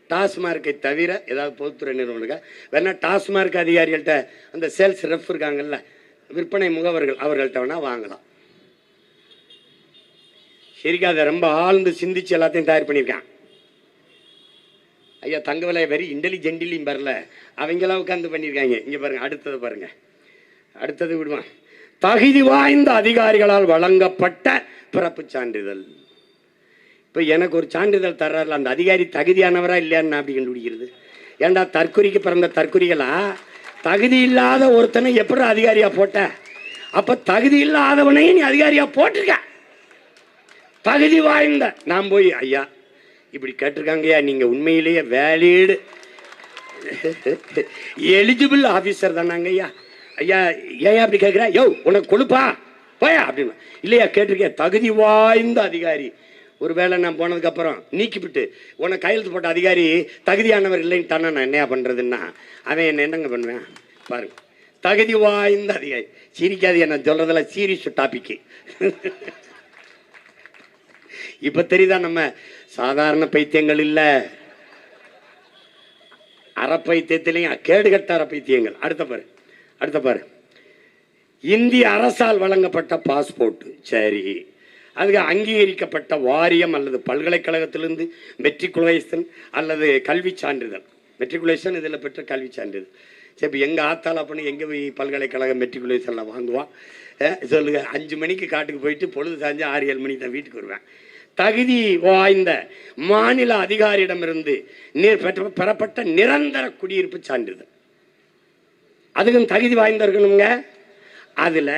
டாஸ்மார்க்கை தவிர ஏதாவது பொதுத்துறை நிறுவனம் இருக்கா? வேணா டாஸ்மார்க் அதிகாரிகள்கிட்ட அந்த சேல்ஸ் ரெஃப் இருக்காங்கல்ல, விற்பனை முகவர்கள், அவர்கள்ட்ட வேணா வாங்கலாம். சரிக்கா, அதை ரொம்ப ஆழ்ந்து சிந்திச்சு எல்லாத்தையும் தயார் பண்ணியிருக்கான் ஐயா. தங்க விலை வெரி இன்டெலிஜென்ட்லியும் வரல, அவங்களாம் உட்காந்து பண்ணியிருக்காங்க. இங்க பாருங்க, அடுத்தது பாருங்க, அடுத்தது விடுவான். தகுதி வாய்ந்த அதிகாரிகளால் வழங்கப்பட்ட பிறப்பு சான்றிதழ். இப்போ எனக்கு ஒரு சான்றிதழ் தர்றாருல, அந்த அதிகாரி தகுதியானவரா இல்லையான்னு அப்படி கண்டுபிடிக்கிறது? ஏண்டா தற்கொலைக்கு பிறந்த தற்கொலைகளா? தகுதி இல்லாத ஒருத்தனை எப்படி அதிகாரியா போட்ட? அப்ப தகுதி இல்லாதவனையும் நீ அதிகாரியா போட்டிருக்க. தகுதி வாய்ந்த நான் போய் ஐயா இப்படி கேட்டிருக்காங்கய்யா, நீங்க உண்மையிலேயே வேலிடு எலிஜிபிள் ஆபீசர் தானாங்க ஐயா? ஐயா ஏன் அப்படி கேட்கிற? யோ உனக்கு கொழுப்பா போயா அப்படின்னு. இல்லையா கேட்டிருக்கேன், தகுதி வாய்ந்த அதிகாரி. ஒருவேளை நான் போனதுக்கு அப்புறம் நீக்கிவிட்டு உனக்கு கையெழுத்து போட்ட அதிகாரி தகுதியானவர் இல்லைன்னு தானே நான் என்னையா பண்றதுன்னா அவன் என்ன என்னங்க பண்ணுவேன் பாருங்க. தகுதி வாய்ந்த அதிகாரி. சிரிக்காது, என்ன சொல்றதுல சீரியஸ் டாபிக். இப்ப தெரியுதா நம்ம சாதாரண பைத்தியங்கள் இல்ல, அறப்பைத்தியத்திலையும் கேடுகட்ட அறப்பைத்தியங்கள். அடுத்த பாரு. இந்திய அரசால் வழங்கப்பட்ட பாஸ்போர்ட். சரி, அதுக்கு அங்கீகரிக்கப்பட்ட வாரியம் அல்லது பல்கலைக்கழகத்திலிருந்து மெட்ரிகுலேஷன் அல்லது கல்வி சான்றிதழ். மெட்ரிகுலேஷன் இதில் பெற்ற கல்வி சான்றிதழ். சரி, இப்போ எங்கள் ஆத்தாள் அப்படின்னு எங்கே போய் பல்கலைக்கழகம் மெட்ரிகுலேஷனில் வாங்குவான் சொல்லுங்க? 5 மணிக்கு காட்டுக்கு போயிட்டு பொழுது சாஞ்சு 6-7 மணிக்கு தான் வீட்டுக்கு வருவேன். தகுதி வாய்ந்த மாநில அதிகாரியிடமிருந்து பெறப்பட்ட நிரந்தர குடியிருப்பு சான்றிதழ். அதுக்கும் தகுதி வாய்ந்திருக்கணுங்க. அதுல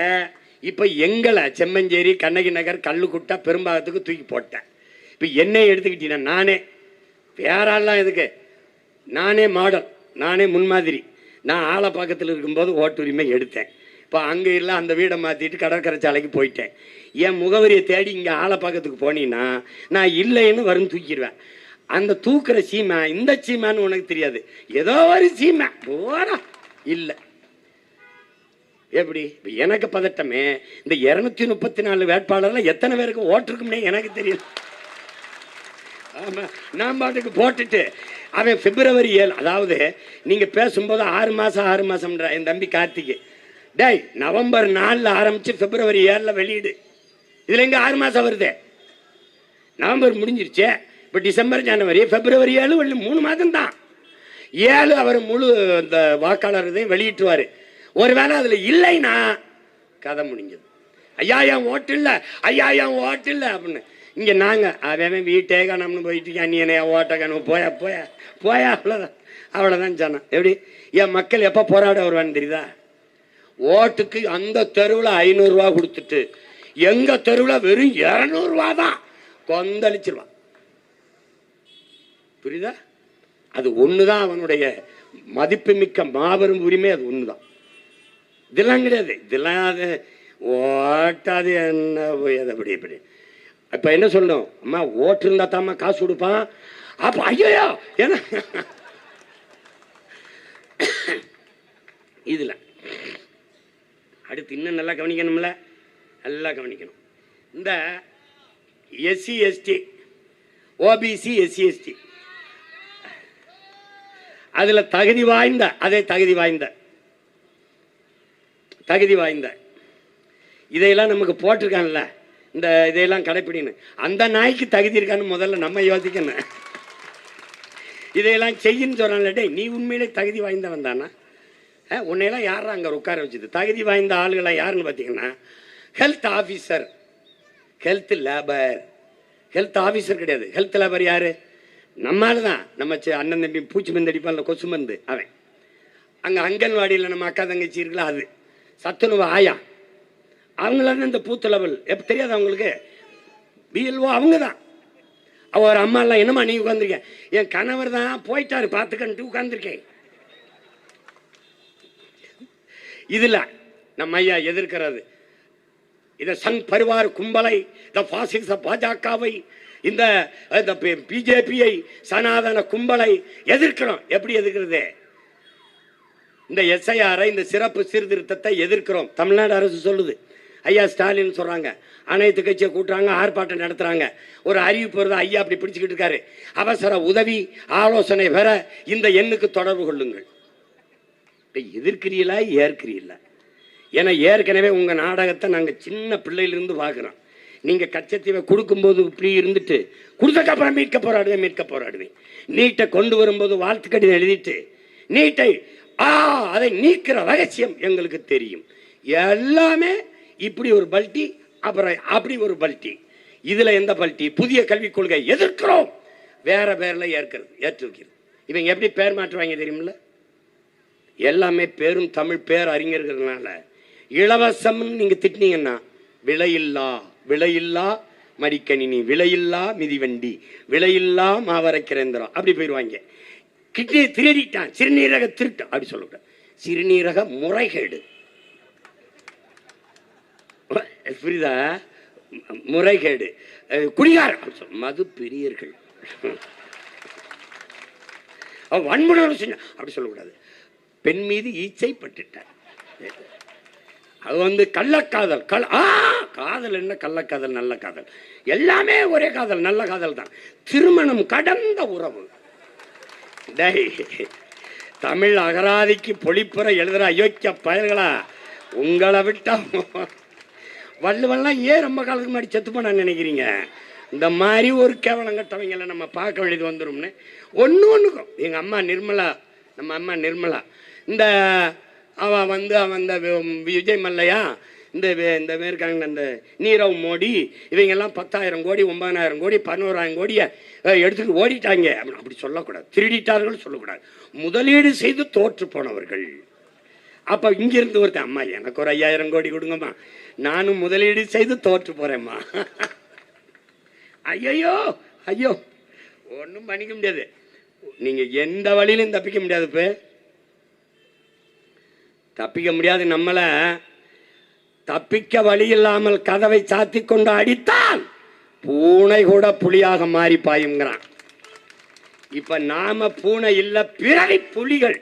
இப்ப எங்களை செம்மஞ்சேரி, கண்ணகி நகர், கல்லுக்குட்டா, பெரும்பாகத்துக்கு தூக்கி போட்டேன். இப்ப என்னை எடுத்துக்கிட்டீங்கன்னா நானே வேறாலாம் எதுக்கு, நானே மாடல், நானே முன்மாதிரி. நான் ஆலப்பாக்கத்தில் இருக்கும்போது ஓட்டுரிமை எடுத்தேன். இப்போ அங்கே இல்லை, அந்த வீடை மாற்றிட்டு கடற்கரை சாலைக்கு போயிட்டேன். என் முகவரியை தேடி இங்கே ஆலப்பாக்கத்துக்கு போனீங்கன்னா நான் இல்லைன்னு வரும் தூக்கிடுவேன். அந்த தூக்குற சீமை இந்த சீமான்னு உனக்கு தெரியாது, ஏதோ ஒரு சீமை போடா இல்லை. எப்படி எனக்கு பதட்டமே, இந்த 234 வேட்பாளர்ல எத்தனை பேருக்கு ஓட்டிருக்கும்னே எனக்கு தெரியல. ஆமா, நான் பாட்டுக்கு போட்டுட்டு அவன் பிப்ரவரி 7, அதாவது நீங்க பேசும்போது 6 மாசம் என் தம்பி கார்த்திக், டேய் நவம்பர் 4 ஆரம்பிச்சு பிப்ரவரி 7 வெளியீடு. இதுல எங்க 6 மாசம் வருது? நவம்பர் முடிஞ்சிருச்சு, இப்ப டிசம்பர், ஜனவரி, பிப்ரவரி 7 3 மாதம் தான். 7 அவர் முழு இந்த வாக்காளர் இதையும் வெளியிட்டுவாரு. ஒருவேளை அதுல இல்லைன்னா கதை முடிஞ்சது. ஐயா என் ஓட்டு இல்லை, ஐயா என் ஓட்டு இல்லை அப்படின்னு. இங்க நாங்க அவன் வீட்டே காணாமனு போயிட்டு நீ என்ன ஓட்ட காணும் போயா போயா போயா, அவ்வளவுதான் சொன்னான். எப்படி என் மக்கள் எப்ப போராட வருவான்னு தெரியுதா? ஓட்டுக்கு அந்த தெருவில் 500 ரூபா கொடுத்துட்டு எங்க தெருவில் வெறும் 200 ரூபா தான் கொந்தளிச்சிருவான். புரியுதா? அது ஒண்ணுதான் அவனுடைய மதிப்புமிக்க மாபெரும் உரிமை, அது ஒண்ணுதான். இதெல்லாம் கிடையாது, இதெல்லாம் அது ஓட்டாது என்ன போய் அது அப்படி இப்படி. இப்ப என்ன சொல்லணும், அம்மா ஓட்டு இருந்தா தாம்மா காசு கொடுப்பான். அப்ப ஐயோ ஏன்னா இதுல அடுத்து இன்னும் நல்லா கவனிக்கணும்ல, நல்லா கவனிக்கணும். இந்த SC ST, OBC, SC ST அதுல தகுதி வாய்ந்த, அதே தகுதி வாய்ந்த இதையெல்லாம் நமக்கு போட்டிருக்கான்ல, இந்த இதையெல்லாம் கடைப்பிடிக்கணும். அந்த நாய்க்கு தகுதி இருக்கான்னு முதல்ல நம்ம யோசிக்கணும். இதையெல்லாம் செய்யின்னு சொல்றான்ல, டே நீ உண்மையிலே தகுதி வாய்ந்தவன் தானா? உன்னையெல்லாம் யாரா அங்கே உட்கார வச்சுது? தகுதி வாய்ந்த ஆளுகளை யாருன்னு பார்த்தீங்கன்னா health officer, health labour. Health officer கிடையாது, ஹெல்த் லேபர் யாரு? நம்மளால தான். நம்ம அண்ணன் தம்பி பூச்சி மருந்து அடிப்பான்ல, கொசு மருந்து, அவன். அங்கே அங்கன்வாடியில் நம்ம அக்கா தங்கச்சி இருக்குல்ல, அது சத்துணவு ஆயா, அவங்களால இந்த பூத்து லெவல் எப்போ தெரியாது அவங்களுக்கு. பிஎல்ஓ அவங்க தான். அவர் அம்மா எல்லாம் என்னம்மா நீ உட்காந்துருக்கேன்? என் கணவர் தான் போயிட்டாரு பார்த்துக்கன்ட்டு உட்காந்துருக்கேன். இதில் நம்ம ஐயா எதிர்க்கிறது இதை சங் பரிவார் கும்பலை, இந்த பாசிச பாஜகவை, இந்த பிஜேபியை, சனாதன கும்பலை எதிர்க்கிறோம். எப்படி எதிர்க்கிறது? இந்த எஸ்ஐஆரை, இந்த சிறப்பு சீர்திருத்தத்தை எதிர்க்கிறோம். தமிழ்நாடு அரசு சொல்லுது. ஐயா ஸ்டாலின் சொல்றாங்க, அனைத்து கட்சியை கூட்டுறாங்க, ஆர்ப்பாட்டம் நடத்துறாங்க. ஒரு அறிவிப்பு வருது, ஐயா அப்படி பிடிச்சுக்கிட்டு இருக்காரு. அவசர உதவி ஆலோசனை பெற இந்த எண்ணுக்கு தொடர்பு கொள்ளுங்கள். எதிர்க்கிறீங்களா ஏற்கிறீங்களா? ஏன்னா ஏற்கனவே உங்க நாடகத்தை நாங்க சின்ன பிள்ளையிலிருந்து பார்க்கிறோம். நீங்க கச்சத்தீவை கொடுக்கும்போது இப்படி இருந்துட்டு, கொடுத்தக்கப்புறம் மீட்க போராடுவேன். நீட்டை கொண்டு வரும்போது வாழ்த்து கடிதம் எழுதிட்டு, நீட்டை அதை நீக்கிற ரகசியம் எங்களுக்கு தெரியும். எல்லாமே இப்படி ஒரு பல்ட்டி, அப்புறம் அப்படி ஒரு பல்ட்டி. இதுல எந்த பல்ட்டி? புதிய கல்விக் கொள்கை எதிர்க்கிறோம், வேற பேர்ல ஏற்று வைக்கிறது. இவங்க எப்படி பேர் மாற்றுவாங்க தெரியுமில்ல? எல்லாமே பேரும் தமிழ் பேர் அறிஞர்கள்னால. இலவசம் நீங்க திட்டினீங்கன்னா விலையில்லா மடிக்கணினி, விலையில்லா மிதிவண்டி, விலையில்லா மாவரைக்கிறேந்திரம், அப்படி போயிடுவாங்க. கிட்னி திருடிட்டான், சிறுநீரக திருட்டு அப்படி சொல்லக்கூடாது. சிறுநீரக முறைகேடு, புரியுதா? முறைகேடு, குடிகாரம், மது பிரியர்கள், வன்முறை செஞ்ச அப்படி சொல்லக்கூடாது. பெண் மீது ஈச்சை பட்டுட்டார், அது கள்ளக்காதல். காதல் என்ன? கள்ளக்காதல், நல்ல காதல், எல்லாமே ஒரே காதல், நல்ல காதல் தான். திருமணம் கடந்த உறவு. தமிழ் அகராதிக்கு பொழிப்புற எழுதுற அயோக்கிய பயல்களா, உங்களை விட்டா வள்ளுவெல்லாம் ஏன் ரொம்ப காலத்துக்கு முன்னாடி செத்து போன நினைக்கிறீங்க? இந்த மாதிரி ஒரு கேவலம் கட்டவங்களை நம்ம பார்க்க வேண்டியது வந்துடும்னு ஒன்றுக்கும். எங்கள் அம்மா நிர்மலா, நம்ம அம்மா நிர்மலா, இந்த அவன் இந்த விஜய் மல்லையா, இந்த இருக்காங்க, இந்த நீரவ் மோடி, இவங்கெல்லாம் 10,000 கோடி 9,000 கோடி 11,000 கோடியை எடுத்துட்டு ஓடிட்டாங்க அப்படி சொல்லக்கூடாது. திருடிட்டார்கள் சொல்லக்கூடாது. முதலீடு செய்து தோற்று போனவர்கள். அப்போ இங்கிருந்து ஒருத்தன், அம்மா எனக்கு ஒரு 5,000 கோடி கொடுங்கம்மா, நானும் முதலீடு செய்து தோற்று போறேம்மா. ஐயோ ஒன்றும் பண்ணிக்க முடியாது. நீங்க எந்த வழியிலும் தப்பிக்க முடியாது. இப்போ தப்பிக்க முடியாது. நம்மளை தப்பிக்க வழி இல்லாமல் கதவை சாத்தி கொண்டு அடித்தால் பூனை கூட புலியாக மாறி பாயுங்கிறான். இப்ப நாம பூனை இல்ல, பிறவி புலிகள்.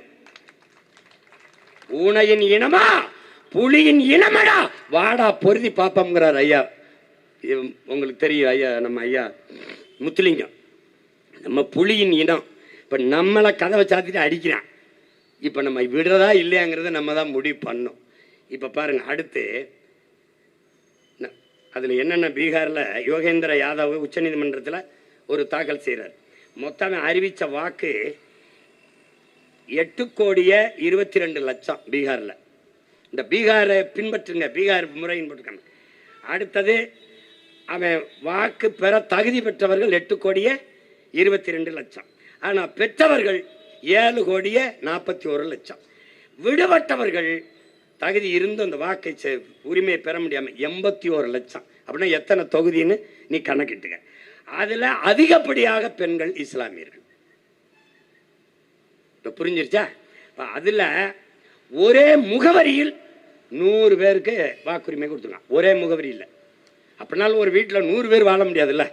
பூனையின் இனமா புலியின் இனமடா, வாடா பொருதி பாப்போம்ங்கிறார் ஐயா. உங்களுக்கு தெரியும் ஐயா, நம்ம ஐயா முத்துலிங்கம். நம்ம புலியின் இனம். இப்ப நம்மளை கதவை சாத்திட்டு அடிக்கிறான். இப்ப நம்ம விடுறதா இல்லையாங்கிறத நம்ம தான் முடிவு பண்ணோம். இப்ப பாருங்க, அடுத்து அதுல என்னென்ன, பீகார்ல யோகேந்திர யாதவ் உச்ச நீதிமன்றத்தில் ஒரு தாக்கல் செய்யறார். மொத்தம் அறிவிச்ச வாக்கு 8,22,00,000 பீகார்ல. இந்த பீகாரை பின்பற்றுங்க, பீகார் முறையின் போட்டுக்காங்க. அடுத்தது அவன் வாக்கு பெற தகுதி பெற்றவர்கள் 8,22,00,000. ஆனா பெற்றவர்கள் 7,41,00,000. விடுபட்டவர்கள் தகுதி இருந்து அந்த வாக்கை உரிமையை பெற முடியாம 81,00,000. அப்படின்னா எத்தனை தொகுதின்னு நீ கணக்கிட்டுக்க. அதுல அதிகப்படியாக பெண்கள், இஸ்லாமியர்கள். இப்ப புரிஞ்சிருச்சா? அதுல ஒரே முகவரியில் 100 பேருக்கு வாக்குரிமை கொடுத்துருக்கான். ஒரே முகவரி இல்லை, அப்படின்னாலும் ஒரு வீட்டில் 100 பேர் வாழ முடியாதுல்ல,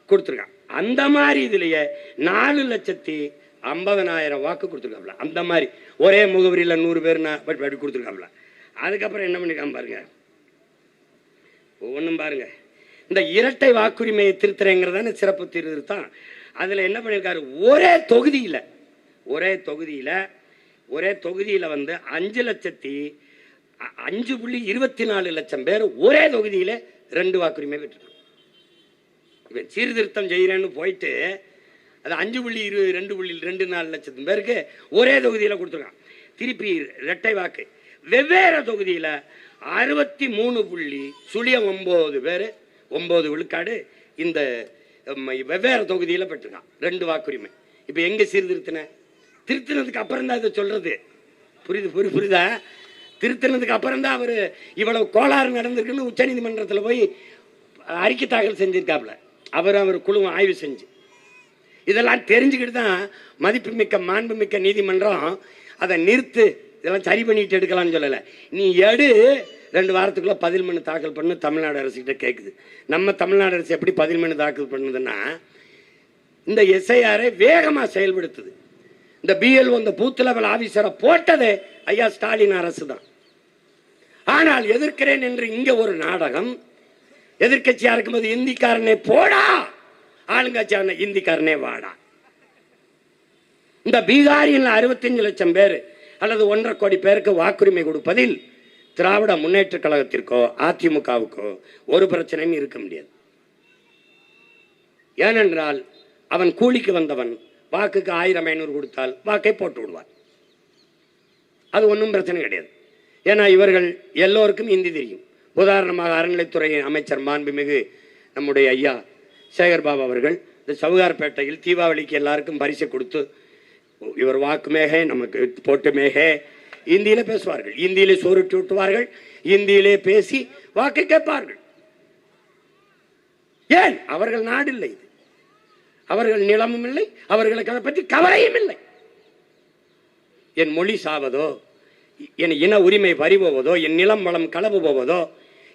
கொடுத்துருக்கான். அந்த மாதிரி இதுலயே 4,50,000 வாக்கு கொடுத்துருக்காப்ல. அந்த மாதிரி ஒரே முகவரியில் 100 பேர் அப்படி கொடுத்துருக்காப்ல. அதுக்கப்புறம் என்ன பண்ணிருக்காம பாருங்க, ஒவ்வொன்றும் பாருங்க. இந்த இரட்டை வாக்குரிமையை திருத்துறேங்கிறதான சிறப்பு திருத்தம். அதுல என்ன பண்ணிருக்காரு, ஒரே தொகுதியில 5,24,00,000 பேர் ஒரே தொகுதியில 2 வாக்குரிமை பெற்றிருக்காங்க. இவன் சீர்திருத்தம் செய்யறேன்னு போயிட்டு அது 5,2,24,00,000 பேருக்கு ஒரே தொகுதியில் கொடுத்துருக்கான். திருப்பி இரட்டை வாக்கு வெவ்வேறு தொகுதியில 63.09 பேர் 9 விழுக்காடு இந்த வெவ்வேறு தொகுதியில பெற்றிருக்கான் 2 வாக்குரிமை. இப்ப எங்க சீர்திருத்தின திருத்தினதுக்கு அப்புறம் தான் இதை சொல்றது. புரியுதா? திருத்தினதுக்கு அப்புறம் தான் அவர் இவ்வளவு கோளாறு நடந்திருக்குன்னு உச்ச நீதிமன்றத்தில் போய் அறிக்கை தாக்கல் செஞ்சிருக்காப்ல. அவர் குழு ஆய்வு செஞ்சு இதெல்லாம் தெரிஞ்சுக்கிட்டு தான் மதிப்புமிக்க மாண்புமிக்க நீதிமன்றம் அதை நிறுத்து, இதெல்லாம் சரி பண்ணிட்டு எடுக்கலாம்னு சொல்லலை. நீ எடு 2 வாரத்துக்குள்ள பதில் மனு தாக்கல் பண்ணு தமிழ்நாடு அரசுகிட்ட கேட்குது. நம்ம தமிழ்நாடு அரசு எப்படி பதில் மனு தாக்கல் பண்ணுதுன்னா, இந்த எஸ்ஐஆரை வேகமாக செயல்படுத்துது. இந்த பிஎல்ஓ இந்த பூத் லெவல் ஆபீசரை போட்டதே ஐயா ஸ்டாலின் அரசு தான். ஆனால் எதிர்க்கிறேன் என்று இங்க ஒரு நாடகம். எதிர்கட்சியா இருக்கும்போது இந்திக்காரனே போடா, ஆளுங்கட்சியான இந்திக்காரனே வாடா. இந்த பீகாரில் 65 லட்சம் பேர் அல்லது 1.5 கோடி பேருக்கு வாக்குரிமை கொடுப்பதில் திராவிட முன்னேற்ற கழகத்திற்கோ அதிமுகவுக்கோ ஒரு பிரச்சனையும் இருக்க முடியாது. ஏனென்றால் அவன் கூலிக்கு வந்தவன் வாக்குக்கு 1000-500 கொடுத்தால் வாக்கை போட்டு விடுவார். அது ஒன்றும் பிரச்சனை கிடையாது. ஏன்னா இவர்கள் எல்லோருக்கும் இந்தி தெரியும். உதாரணமாக அறநிலைத்துறை அமைச்சர் மாண்புமிகு நம்முடைய ஐயா சேகர்பாபு அவர்கள் இந்த சவுகார்பேட்டையில் தீபாவளிக்கு எல்லாருக்கும் பரிசு கொடுத்து இவர் வாக்கு மேகே நமக்கு போட்டு மேகே இந்தியில பேசுவார்கள், இந்தியிலே சோறுட்டு விட்டுவார்கள், இந்தியிலே பேசி வாக்கு கேட்பார்கள். ஏன்? அவர்கள் நாடு இல்லை, இது அவர்கள் நிலமும் இல்லை, அவர்களுக்கு அதை பற்றி கவலையும் இல்லை. என் மொழி சாவதோ, என் இன உரிமை பறிபோவதோ, என் நிலம் வளம் களவு போவதோ,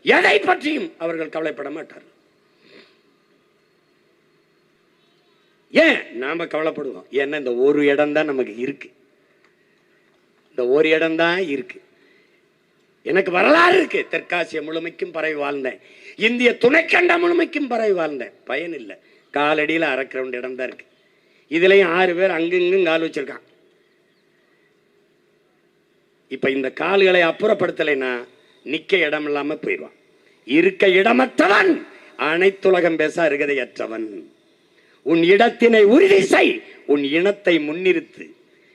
எதை பற்றியும் அவர்கள் கவலைப்பட மாட்டார்கள். ஏன் நாம கவலைப்படுவோம்? ஏன்னா இந்த ஒரு இடம் தான் நமக்கு இருக்கு, இந்த ஒரு இடம் தான் இருக்கு. எனக்கு வரலாறு இருக்கு. தெற்காசிய முழுமைக்கும் பரவி வாழ்ந்தேன், இந்திய துணைக்கண்ட முழுமைக்கும் பரவி வாழ்ந்தேன். பயன் இல்லை, காலடியில் அரைக்கிற இடம் தான் இருக்கு. இதுலயும் 6 பேர் அங்கிங்கும் கால் வச்சிருக்கான். இப்ப இந்த கால்களை அப்புறப்படுத்தலைன்னா நிக்க இடம் இல்லாம போயிடுவான். இருக்க இடமற்றவன் அனைத்துலகம் பேச அருகதையற்றவன். உன் இடத்தினை உறுதி செய், உன் இனத்தை முன்னிறுத்து.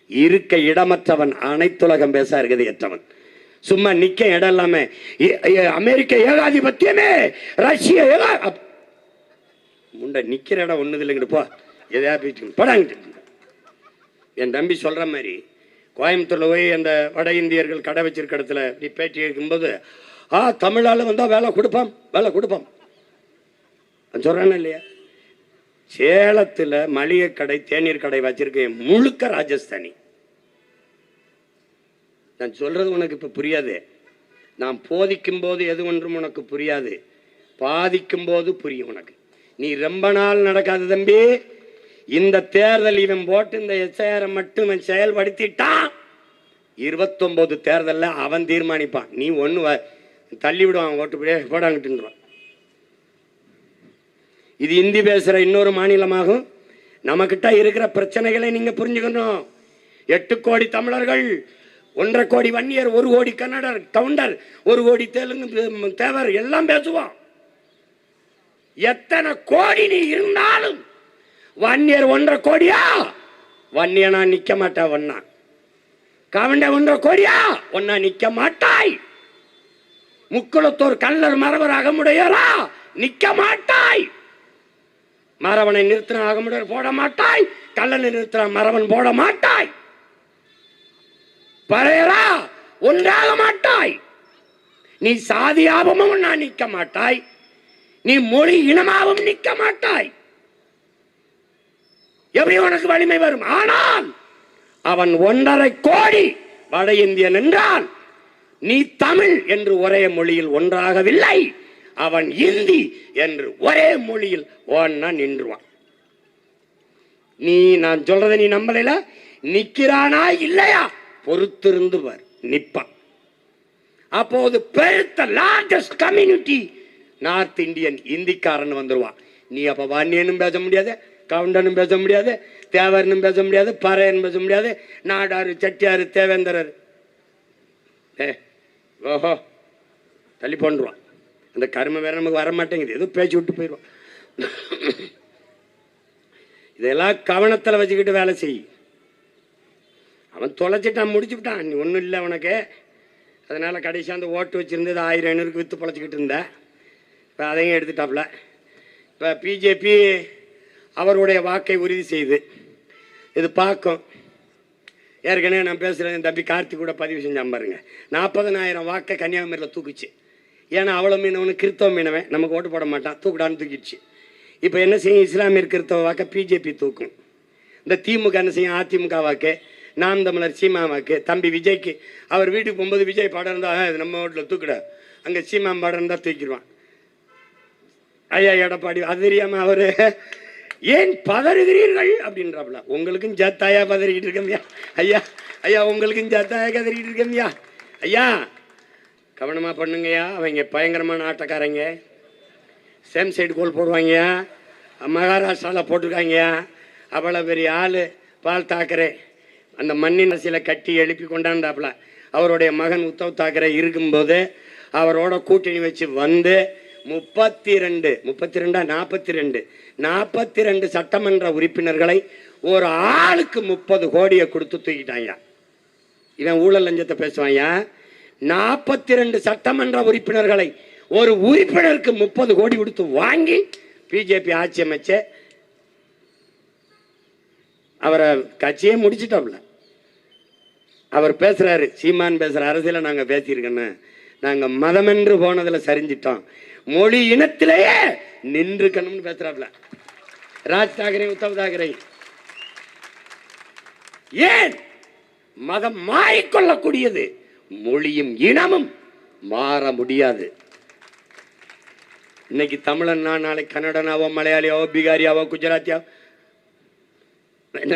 இருக்க இடமற்றவன் அனைத்துலகம் பேச அருகதையற்றவன். சும்மா நிக்க இடம் இல்லாம அமெரிக்க ஏகாதிபத்தியமே, ரஷ்ய முண்ட நிக்கிற இடம் ஒண்ணுது இல்லைங்கிட்டு போ, எதையா போயிட்டு படாங்கிட்டு. என் தம்பி சொல்ற மாதிரி கோயம்புத்தூர்ல போய் அந்த வட இந்தியர்கள் கடை வச்சிருக்க இடத்துல நீ பேட்டி இருக்கும்போது, தமிழால வந்தா வேலை கொடுப்பான், வேலை கொடுப்பான் சொல்றானே இல்லையா? சேலத்துல மளிகை கடை தேநீர் கடை வச்சிருக்கேன், முழுக்க ராஜஸ்தானி. நான் சொல்றது உனக்கு இப்ப புரியாது. நான் போதிக்கும் போது எது ஒன்றும் உனக்கு புரியாது, பாதிக்கும் போது புரியும் உனக்கு. நீ ரொம்ப நாள் நடக்காது தம்பி. இந்த தேர்தல் இவன் போட்டு இந்த எஸ்ஐஆர் மட்டும் செயல்படுத்திட்டான், 29 தேர்தல்ல அவன் தீர்மானிப்பான். நீ ஒண்ணு தள்ளி விடுவான், ஓட்டு போடாங்கிட்டுருவான். இது இந்தி பேசுற இன்னொரு மாநிலமாகும். நம்ம கிட்ட இருக்கிற பிரச்சனைகளை நீங்க புரிஞ்சுக்கணும். 8 கோடி தமிழர்கள், 1.5 கோடி வன்னியர், 1 கோடி கன்னடர் கவுண்டர், 1 கோடி தெலுங்கு தேவர் எல்லாம் பேசுவான். எத்தனை கோடி நீ இருந்தாலும் வன்னியர் 1.5 கோடியா? வன்னியனா நிக்க மாட்டா, ஒன்னா கவுண்ட 1.5 கோடியா? ஒன்னா நிக்க மாட்டாய். முக்குளத்தோர் கல்லர் மரவர் அகமுடையரா? நிக்க மாட்டாய். மரவனை நிறுத்தின அகமுடையர் போட மாட்டாய், கல்லனை நிறுத்தின மரவன் போட மாட்டாய். பறையரா ஒன்றாக மாட்டாய். நீ சாதியாபமும் நான் நிக்க மாட்டாய், நீ மொழி இனமாவும் நிக்க மாட்டாய். எப்படி உனக்கு வலிமை வரும்? ஆனால் அவன் 1.5 கோடி வட இந்தியன் என்றால் நீ தமிழ் என்று ஒரே மொழியில் ஒன்றாகவில்லை, அவன் இந்தி என்று ஒரே மொழியில் ஒன்னா நின்றுவான். நீ நான் சொல்றதை நீ நம்பல, நிக்கிறானா இல்லையா பொறுத்திருந்து பார், நிப்பான். அப்போது பெருத்த லார்ஜஸ்ட் கம்யூனிட்டி நார்த் இந்தியன் இந்திக்காரன் வந்துருவான். நீ அப்ப வன்னியனும் பேச முடியாது, கவுண்டனும் பேச முடியாது, தேவரனும் பேச முடியாது, பறையனும் பேச முடியாது, நாடாரு செட்டியாரு தேவேந்திரர் ஓஹோ தள்ளி போன்றுவான். அந்த கரும வேற நமக்கு வர மாட்டேங்குது, ஏதோ பேச்சு விட்டு போயிடுவான். இதெல்லாம் கவனத்தில் வச்சுக்கிட்டு வேலை செய். அவன் தொலைச்சிட்டான், முடிச்சு விட்டான். நீ ஒன்றும் இல்லை உனக்கு. அதனால கடைசி அந்த ஓட்டு வச்சிருந்தது 1000-500 விற்று பொழைச்சிக்கிட்டு இருந்தேன். இப்போ அதையும் எடுத்துட்டாப்புல. இப்போ பிஜேபி அவருடைய வாக்கை உறுதி செய்து இது பார்க்கும். ஏற்கனவே நான் பேசுகிறேன், தம்பி கார்த்திக் கூட பதிவு செஞ்சான் பாருங்க. 40,000 வாக்கை கன்னியாகுமரியில் தூக்குச்சு. ஏன்னா அவ்வளோ மீனவனு கிறிஸ்தவ மீனவன் நமக்கு ஓட்டு போட மாட்டான், தூக்கிடான்னு தூக்கிடுச்சு. இப்போ என்ன செய்யும், இஸ்லாமியர் கிறிஸ்தவ வாக்கை பிஜேபி தூக்கும். இந்த திமுக என்ன செய்யும், அதிமுக வாக்கு, நாம் தமிழர் சீமா வாக்கு. தம்பி விஜய்க்கு அவர் வீட்டுக்கு போகும்போது விஜய் படம் இருந்தால் இது நம்ம வீட்டில் தூக்கிட, அங்கே சீமா படம் இருந்தால் தூக்கிடுவான். ஐயா எடப்பாடி அது தெரியாமல் அவர் ஏன் பதறுகிறீர்கள் அப்படின்றாப்புல. உங்களுக்கும் ஜத்தாயா பதறிக்கிட்டு இருக்கமியா ஐயா, ஐயா உங்களுக்கும் ஜத்தாயா கதறிக்கிட்டு இருக்கமியா ஐயா, கவனமாக பண்ணுங்கய்யா. அவங்க பயங்கரமான ஆட்டக்காரங்க, சேம் சைடு கோல் போடுவாங்கய்யா. மகாராஷ்டிராவில் போட்டிருக்காங்கய்யா. அவ்வளோ பெரிய ஆள் பால் தாக்கரே அந்த மண்ணின் அரசியலை கட்டி எழுப்பி கொண்டாந்தாப்புல. அவருடைய மகன் உத்தவ் தாக்கரே இருக்கும்போது அவரோட கூட்டணி வச்சு வந்து 42 சட்டமன்ற உறுப்பினர்களை ஒரு ஆளுக்கு 30 கோடியை கொடுத்து தூக்கிட்டாங்க. இவன் ஊழல் லஞ்சத்தை பேசுவாங்க. 42 சட்டமன்ற உறுப்பினர்களை ஒரு உறுப்பினருக்கு 30 கோடி கொடுத்து வாங்கி பிஜேபி ஆட்சி அமைச்ச அவரை கட்சியே முடிச்சிட்டோம்ல. அவர் பேசுறாரு, சீமான் பேசுற அரசியல நாங்க பேசியிருக்கோன்னு, நாங்க மதம் என்று போனதுல சரிஞ்சிட்டோம், மொழி இனத்திலேயே நின்றுக்கணும்னு பேசுறாப்ல ராஜ் தாக்கரே, உத்தவ் தாக்கரே. ஏன் மதம் மாறிக்கொள்ளக்கூடியது, மொழியும் இனமும் மாற முடியாது. இன்னைக்கு தமிழன், நாளைக்கு கன்னடனாவோ மலையாளியாவோ பீகாரியாவோ குஜராத்தியாவோ என்ன,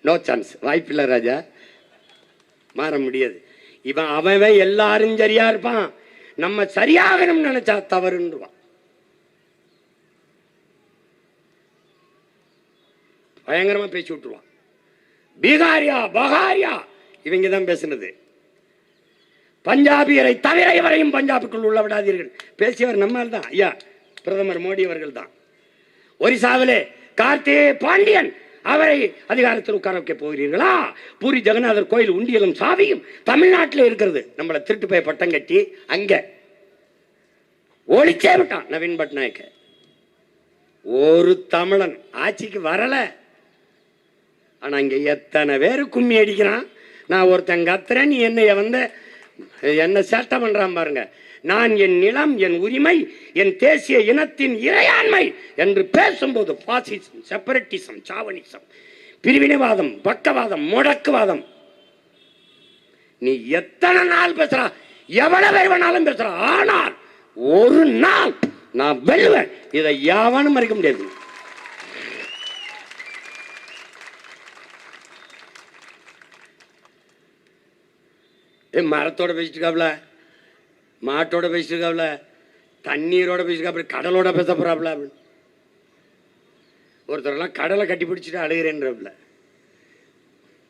நோ சான்ஸ், வாய்ப்பில்லை ராஜா, மாற முடியாது. இவன் அவன் எல்லாரும் சரியா இருப்பான், நம்ம சரியாகணும்னு நினைச்சா தவறுன்றான். பயங்கரமா பேசி விட்டுருவான். பீகாரியா பகாரியா இவங்க தான் பேசுனது. பஞ்சாபியரை தவிர இவரையும் பஞ்சாபுக்குள் உள்ள விடாதீர்கள் பேசியவர் நம்மால் தான், ஐயா பிரதமர் மோடி அவர்கள் தான். ஒரிசாவிலே கார்த்திகே பாண்டியன் அவரை அதிகாரத்தில் உட்கார வைக்க போகிறீர்களா? பூரி ஜெகநாதர் கோயில் உண்டியலும் சாவியும் தமிழ்நாட்டில் இருக்கிறது. நம்மளை திருட்டு போய் பட்டம் கட்டி அங்க ஒழிச்சே விட்டான் நவீன் பட்நாயக்க. ஒரு தமிழன் ஆட்சிக்கு வரல. ஆனா இங்க எத்தனை பேரு கும்மி அடிக்கிறான். நான் ஒருத்தன் கத்துறேன், நீ என்ன சேட்டை பண்றான் பாருங்க. நான் என் நிலம், என் உரிமை, என் தேசிய இனத்தின் இறையாண்மை என்று பேசும்போது பாசிசம், செப்பரேட்டிசம், சாவனிசம், பிரிவினைவாதம், பக்கவாதம், முடக்குவாதம், நீ எத்தனை நாள் பேசுற, எவ்வளவு வேணாலும் பேசுற, ஆனால் ஒரு நாள் நான் வெல்லுவேன். இதை யாவனும் மறைக்க முடியாது. மரத்தோட பேசிட்டுக்காப்ல, மாட்டோட பேசிட்டுக்காப்ல, தண்ணீரோட பேசிட்டுக்காப்ல, கடலோட பேச போறாப்ல. ஒருத்தரெல்லாம் கடலை கட்டி பிடிச்சிட்டு அழுகிறேன்றாப்ல.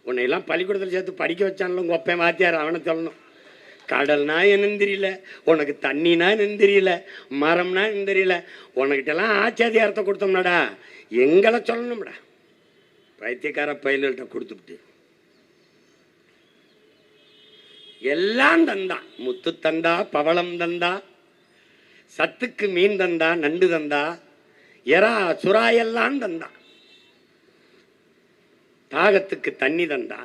உன்னையெல்லாம் பள்ளிக்கூடத்தில் சேர்த்து படிக்க வச்சான்ல உங்க ஒப்பன் வாத்தியார், அவனை சொல்லணும். கடல்னா என்னன்னு தெரியல, உனக்கு தண்ணினா என்னன்னு தெரியல, மரம்னா என்னன்னு தெரியல, உனக்கிட்டலாம் ஆச்சாதிகாரத்தை கொடுத்தோம்னாடா எங்களை சொல்லணும்டா. பைத்தியக்கார பயில்கிட்ட கொடுத்துட்டு எல்லாம் தந்தா, முத்து தந்தா, பவளம் தந்தா, சத்துக்கு மீன் தந்தா, நண்டு தந்தா, எறா சுறாயெல்லாம் தந்தா, தாகத்துக்கு தண்ணி தந்தா,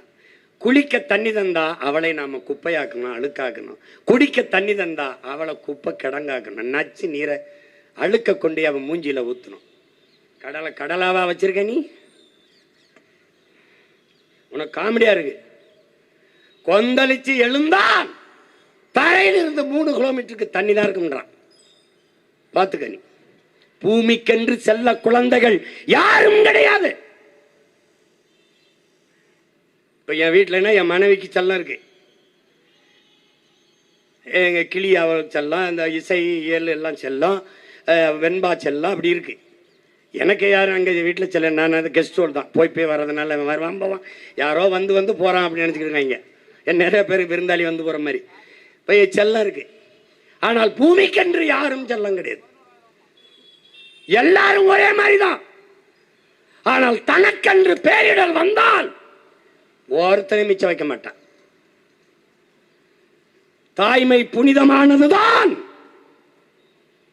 குளிக்க தண்ணி தந்தா அவளை நாம குப்பையாக்கணும், அழுக்காக்கணும். குடிக்க தண்ணி தந்தா அவளை குப்பை கிடங்காக்கணும். நச்சு நீரை அழுக்க கொண்டு அவன் மூஞ்சியில ஊத்தணும். கடலை கடலாவா வச்சிருக்க நீ? உனக்கு காமெடியா இருக்கு. கொந்தளிச்சு எழுந்தான் தரையிலிருந்து 3 கிலோமீட்டருக்கு தண்ணி தான் இருக்குன்றான். பாத்துக்க நீ. பூமிக்கென்று செல்ல குழந்தைகள் யாரும் கிடையாது. இப்போ என் வீட்டிலன்னா என் மனைவிக்கு செல்லம் இருக்கு, எங்கள் கிளி அவளுக்கு செல்லம், இந்த இசை இயல் எல்லாம் செல்லம், வெண்பா செல்லம், அப்படி இருக்கு. எனக்கு யாரும் அங்கே வீட்டில் செல்ல, நான் அது கெஸ்ட் ஹோல் தான், போய் வர்றதுனால வருவான் போவான், யாரோ வந்து போகிறான் அப்படின்னு நினச்சிக்கிருக்காங்க. என் நிறைய பேர் விருந்தாளி வந்து போகிற மாதிரி இப்போ செல்லம் இருக்கு. ஆனால் பூமிக்கென்று யாரும் செல்லம் கிடையாது. எல்லாரும் ஒரே மாதிரி தான். ஆனால் தனக்கென்று பேரிடர் வந்தால் ஒருத்தனை மிச்சம் வைக்க மாட்டான். தாய்மை புனிதமானதுதான்.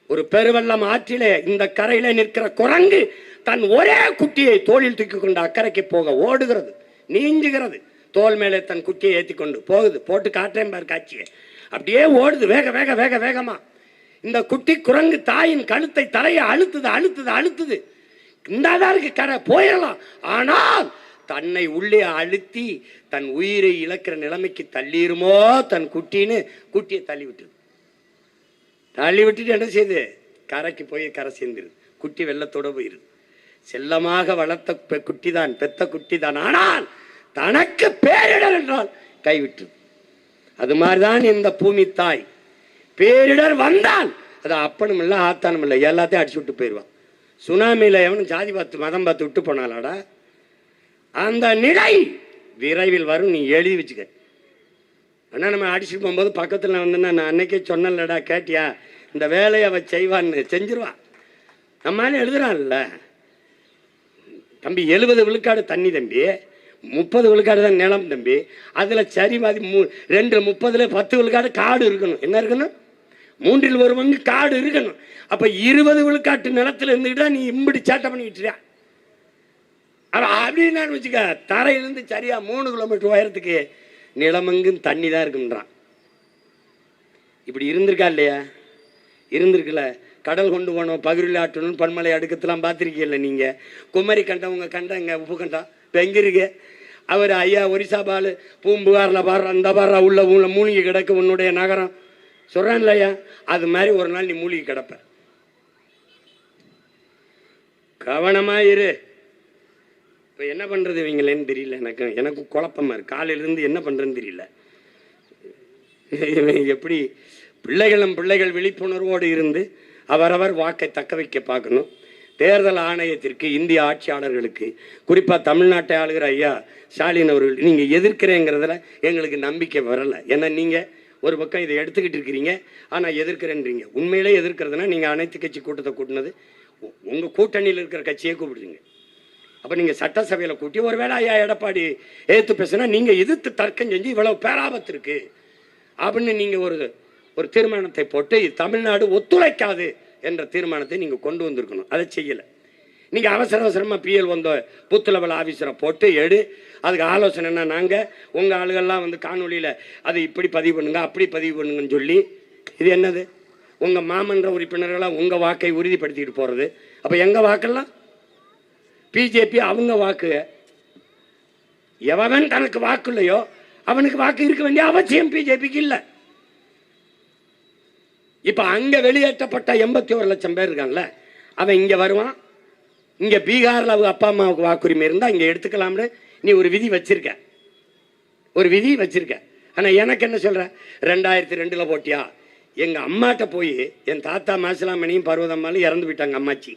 ஒரு பெருவெள்ளம் ஆற்றிலே இந்த கரையில நிற்கிற குரங்கு தன் ஒரே குட்டியை தோளில் தூக்கி கொண்டு அக்கறைக்கு போக ஓடுகிறது, நீஞ்சுகிறது. தோல் மேலே தன் குட்டியை ஏற்றி கொண்டு போகுது. போட்டு காட்டுறேன் பார் காட்சியை. அப்படியே ஓடுது வேக வேக வேக வேகமா. இந்த குட்டி குரங்கு தாயின் கழுத்தை தலையை அழுத்துது அழுத்துது அழுத்துது. இந்தாதான் இருக்கு கரை, போயிடலாம். ஆனால் தன்னை உள்ளே அழுத்தி தன் உயிரை இழக்கிற நிலைமைக்கு தள்ளிருமோ தன் குட்டின்னு குட்டியை தள்ளி விட்டுது. தள்ளி விட்டுட்டு என்ன செய்யுது? கரைக்கு போய் கரை சேர்ந்துருது. குட்டி வெள்ளத்தோட போயிருது. செல்லமாக வளர்த்த குட்டி தான், பெத்த குட்டி தான். ஆனால் தனக்கு பேரிடர் என்றால் கைவிட்டு. அது மாதிரிதான் இந்த பூமி தாய். பேரிடர் வந்தால் அது அப்பனும் இல்லை ஆத்தானும் இல்லை, எல்லாத்தையும் அடிச்சு விட்டு போயிடுவான். சுனாமியில் எவனும் ஜாதி பார்த்து மதம் பார்த்து விட்டு போனாலாடா? அந்த நிலை விரைவில் வரும், நீ எழுதி வச்சுக்க. ஆனால் நம்ம அடிச்சுட்டு போகும்போது பக்கத்தில் வந்துன்னா நான் அன்னைக்கே சொன்னலடா கேட்டியா, இந்த வேலையை அவள் செய்வான்னு செஞ்சிருவான். நம்மளால எழுதுறான்ல தம்பி, 70 விழுக்காடு தண்ணி தம்பி, 30 விழுக்காடு தான் நிலம் தம்பி. அதில் சரி பாதி 2 30 10 விழுக்காடு காடு இருக்கணும். என்ன இருக்கணும்? 3 1 பங்கு காடு இருக்கணும். அப்போ 20 விழுக்காட்டு நிலத்தில் இருந்துக்கிட்டா நீ இம்படி சேட்டை பண்ணிக்கிட்டியா? அப்படின்னு வச்சுக்க, தரையிலிருந்து சரியா 3 கிலோமீட்டர் உயரத்துக்கு நிலமங்கும் தண்ணி தான் இருக்குன்றான். இப்படி இருந்திருக்கா இல்லையா? இருந்திருக்குல்ல. கடல் கொண்டு போனோம், பகிரில் ஆட்டணும், பன்மலை அடுக்கத்தெல்லாம் பார்த்துருக்கீல்ல நீங்கள். குமரி கண்டம் உங்கள் கண்டம் இங்கே உப்பு கண்டம் இப்போ எங்கே இருக்கு? அவர் ஐயா ஒரிசா பால் பூம்புகாரில் பாடுற அந்த பாடுற உள்ள மூலிகை கிடக்கு உன்னுடைய நகரம் சொல்கிறான் இல்லையா? அது மாதிரி ஒரு நாள் நீ மூலிகை கிடப்ப. கவனமாக இரு. இப்போ என்ன பண்ணுறது இவங்களேன்னு தெரியல. எனக்கும் குழப்பமாக இருக்குது. காலையிலேருந்து என்ன பண்ணுறதுன்னு தெரியல. எப்படி பிள்ளைகள் விழிப்புணர்வோடு இருந்து அவரவர் வாக்கை தக்க வைக்க பார்க்கணும். தேர்தல் ஆணையத்திற்கு, இந்திய ஆட்சியாளர்களுக்கு, குறிப்பாக தமிழ்நாட்டை ஆளுகிற ஐயா ஸ்டாலின் அவர்கள், நீங்கள் எதிர்க்கிறேங்கிறதுல எங்களுக்கு நம்பிக்கை வரலை. ஏன்னா நீங்கள் ஒரு பக்கம் இதை எடுத்துக்கிட்டு இருக்கிறீங்க, ஆனால் எதிர்க்கிறேன்றீங்க. உண்மையிலே எதிர்க்கிறதுனா நீங்கள் அனைத்து கட்சி கூட்டத்தை கூட்டினது உங்கள் கூட்டணியில் இருக்கிற கட்சியே கூப்பிடுறீங்க. அப்போ நீங்கள் சட்டசபையில் கூட்டி ஒருவேளை ஐயா எடப்பாடி ஏற்று பேசுனா நீங்கள் எதிர்த்து தர்க்கம் செஞ்சு இவ்வளவு பேராபத்து இருக்கு அப்படின்னு நீங்கள் ஒரு தீர்மானத்தை போட்டு தமிழ்நாடு ஒத்துழைக்காது என்ற தீர்மானத்தை நீங்கள் கொண்டு வந்திருக்கணும். அதை செய்யலை. நீங்கள் அவசரமாக பிஎல் வந்த பூத் லெவல் ஆஃபீஸரை போட்டு அதுக்கு ஆலோசனைன்னா நாங்கள் உங்கள் ஆளுகள்லாம் காணொலியில் அதை இப்படி பதிவு பண்ணுங்க அப்படி பதிவு பண்ணுங்கன்னு சொல்லி, இது என்னது? உங்கள் மாமன்ற உறுப்பினர்களாக உங்கள் வாக்கை உறுதிப்படுத்திக்கிட்டு போகிறது. அப்போ எங்கள் வாக்கெல்லாம் பிஜேபி அவங்க வாக்கு. எவன் தனக்கு வாக்கு இல்லையோ அவனுக்கு வாக்கு இருக்க வேண்டிய அவசியம் பிஜேபிக்கு இல்லை. இப்ப அங்க வெளியேற்றப்பட்ட 81 லட்சம் பேர் இருக்காங்கல்ல, அவன் இங்க வருவான். இங்க பீகார்ல அவங்க அப்பா அம்மாவுக்கு வாக்குரிமை இருந்தா இங்க எடுத்துக்கலாம்னு நீ ஒரு விதி வச்சிருக்க. ஆனா எனக்கு என்ன சொல்ற, 2002 போட்டியா? எங்க அம்மாட்ட போய் என் தாத்தா மாசிலாமணியும் பர்வதம்மாலும் இறந்து போயிட்டாங்க அம்மாச்சி.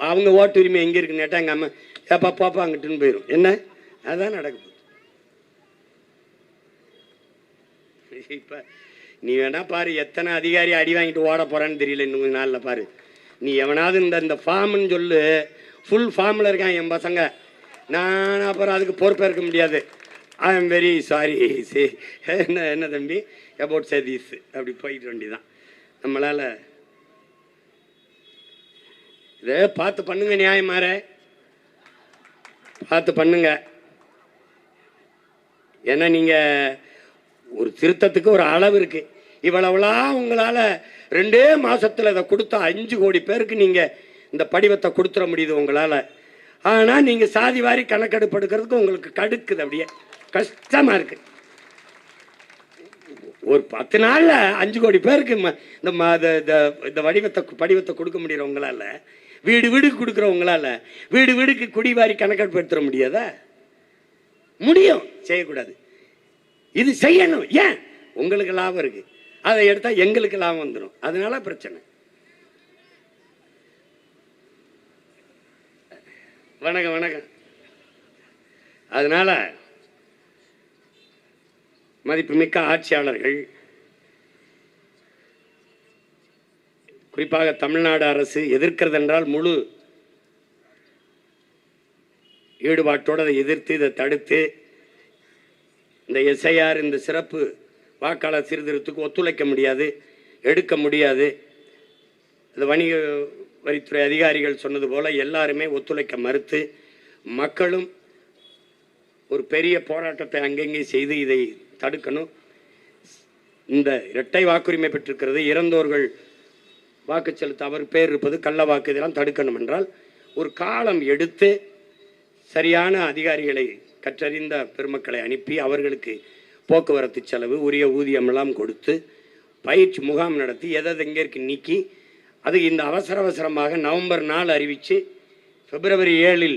அவங்க ஓட்டு உரிமை எங்க இருக்குன்னு கேட்டா எங்க அம்மா ஏப்பா பாப்பா அங்கிட்டுன்னு போயிடும். என்ன அதான் நடக்குது. இப்ப நீ வேணா பாரு, எத்தனை அதிகாரி அடி வாங்கிட்டு ஓட போறான்னு தெரியல. இன்னும் கொஞ்சம் நாளில் பாரு. நீ எவனாவது இந்த ஃபார்ம்னு சொல்லு, ஃபுல் ஃபார்மில் இருக்கான் என் பசங்க. நான் அப்புறம் அதுக்கு பொறுப்பேற்க முடியாது. I am very sorry. என்ன தம்பி அபவுட் சதீஸ் அப்படி போயிட்டு வேண்டிதான். நம்மளால் இதை பார்த்து பண்ணுங்க, நியாயமாற பார்த்து பண்ணுங்க. ஏன்னா நீங்கள் ஒரு திருத்தத்துக்கு ஒரு அளவு இருக்கு. இவ்வளவுலாம் உங்களால 2 மாசத்துல இதை கொடுத்தா 5 கோடி பேருக்கு நீங்க இந்த படிவத்தை கொடுத்துட முடியுது உங்களால. ஆனா நீங்க சாதி வாரி கணக்கெடுப்பு எடுக்கிறதுக்கு உங்களுக்கு கடுக்குது, அப்படியே கஷ்டமா இருக்கு. ஒரு 10 நாள்ல 5 கோடி பேருக்கு இந்த படிவத்தை கொடுக்க முடியற உங்களால, வீடு வீடுக்கு கொடுக்குற உங்களால வீடு வீடுக்கு குடிவாரி கணக்கெடுப்பு எடுத்துட முடியாதா? முடியும், செய்யக்கூடாது. இது செய்யணும். ஏன்? உங்களுக்கு லாபம் இருக்கு, அதை எடுத்தா எங்களுக்கு லாபம் வந்துடும். அதனால பிரச்சனை. வணக்கம். அதனால மதிப்புமிக்க ஆட்சியாளர்கள், குறிப்பாக தமிழ்நாடு அரசு எதிர்க்கிறது என்றால் முழு ஈடுபாட்டோடு அதை எதிர்த்து இதை தடுத்து இந்த எஸ்ஐஆர் இந்த சிறப்பு வாக்காளர் சீர்திருத்தத்துக்கு ஒத்துழைக்க முடியாது, எடுக்க முடியாது. இந்த வணிக வரித்துறை அதிகாரிகள் சொன்னது போல எல்லாருமே ஒத்துழைக்க மறுத்து மக்களும் ஒரு பெரிய போராட்டத்தை அங்கங்கே செய்து இதை தடுக்கணும். இந்த இரட்டை வாக்குரிமை பெற்றிருக்கிறது, இறந்தோர்கள் வாக்கு செலுத்த அவர் பேர் இருப்பது கள்ள வாக்கு, இதெல்லாம் தடுக்கணும் என்றால் ஒரு காலம் எடுத்து சரியான அதிகாரிகளை கற்றறிந்த பெருமக்களை அனுப்பி அவர்களுக்கு போக்குவரத்து செலவு உரிய ஊதியம் எல்லாம் கொடுத்து பயிற்சி முகாம் நடத்தி எதை எங்கே இருக்கு நீக்கி அது இந்த அவசரமாக நவம்பர் 4 அறிவித்து பிப்ரவரி 7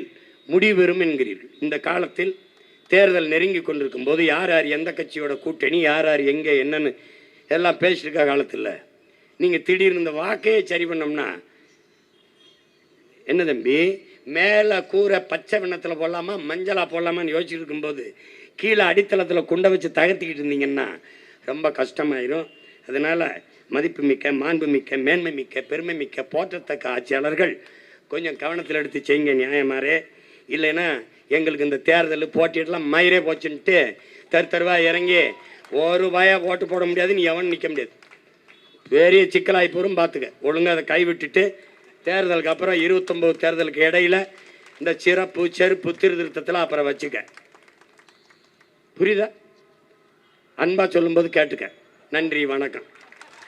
முடிவெறும் என்கிறீர்கள். இந்த காலத்தில் தேர்தல் நெருங்கி கொண்டிருக்கும் போது யார் யார் எந்த கட்சியோட கூட்டணி, யார் யார் எங்கே என்னன்னு எல்லாம் பேசியிருக்க காலத்தில் நீங்கள் திடீர்னு இந்த வாக்கையே சரி பண்ணோம்னா என்ன தம்பி, மேலே கூரை பச்சை வண்ணத்தில் போடலாமா மஞ்சளாக போடலாமான்னு யோசிச்சுட்டு இருக்கும்போது கீழே அடித்தளத்தில் குண்டை வச்சு தகர்த்திக்கிட்டு இருந்தீங்கன்னா ரொம்ப கஷ்டமாயிரும். அதனால் மதிப்புமிக்க, மாண்புமிக்க, மேன்மை மிக்க, பெருமை மிக்க, போற்றத்தக்க ஆட்சியாளர்கள் கொஞ்சம் கவனத்தில் எடுத்து செய்யுங்க நியாயமாரே. இல்லைன்னா எங்களுக்கு இந்த தேர்தல் போட்டியெல்லாம் மயிரே போச்சுன்ட்டு தருவாக இறங்கி ஒரு வாயா ஓட்டு போட முடியாது, நீ எவன் நிற்க முடியாது. பெரிய சிக்கலாகி போரும் பார்த்துக்க. ஒழுங்காக அதை கைவிட்டுட்டு தேர்தலுக்கு அப்புறம் 29 தேர்தலுக்கு இடையில இந்த சிறப்பு செருப்பு திருத்தத்தில் அப்புறம் வச்சுக்க. புரியுதா? அன்பா சொல்லும்போது கேட்டுக்க. நன்றி, வணக்கம்.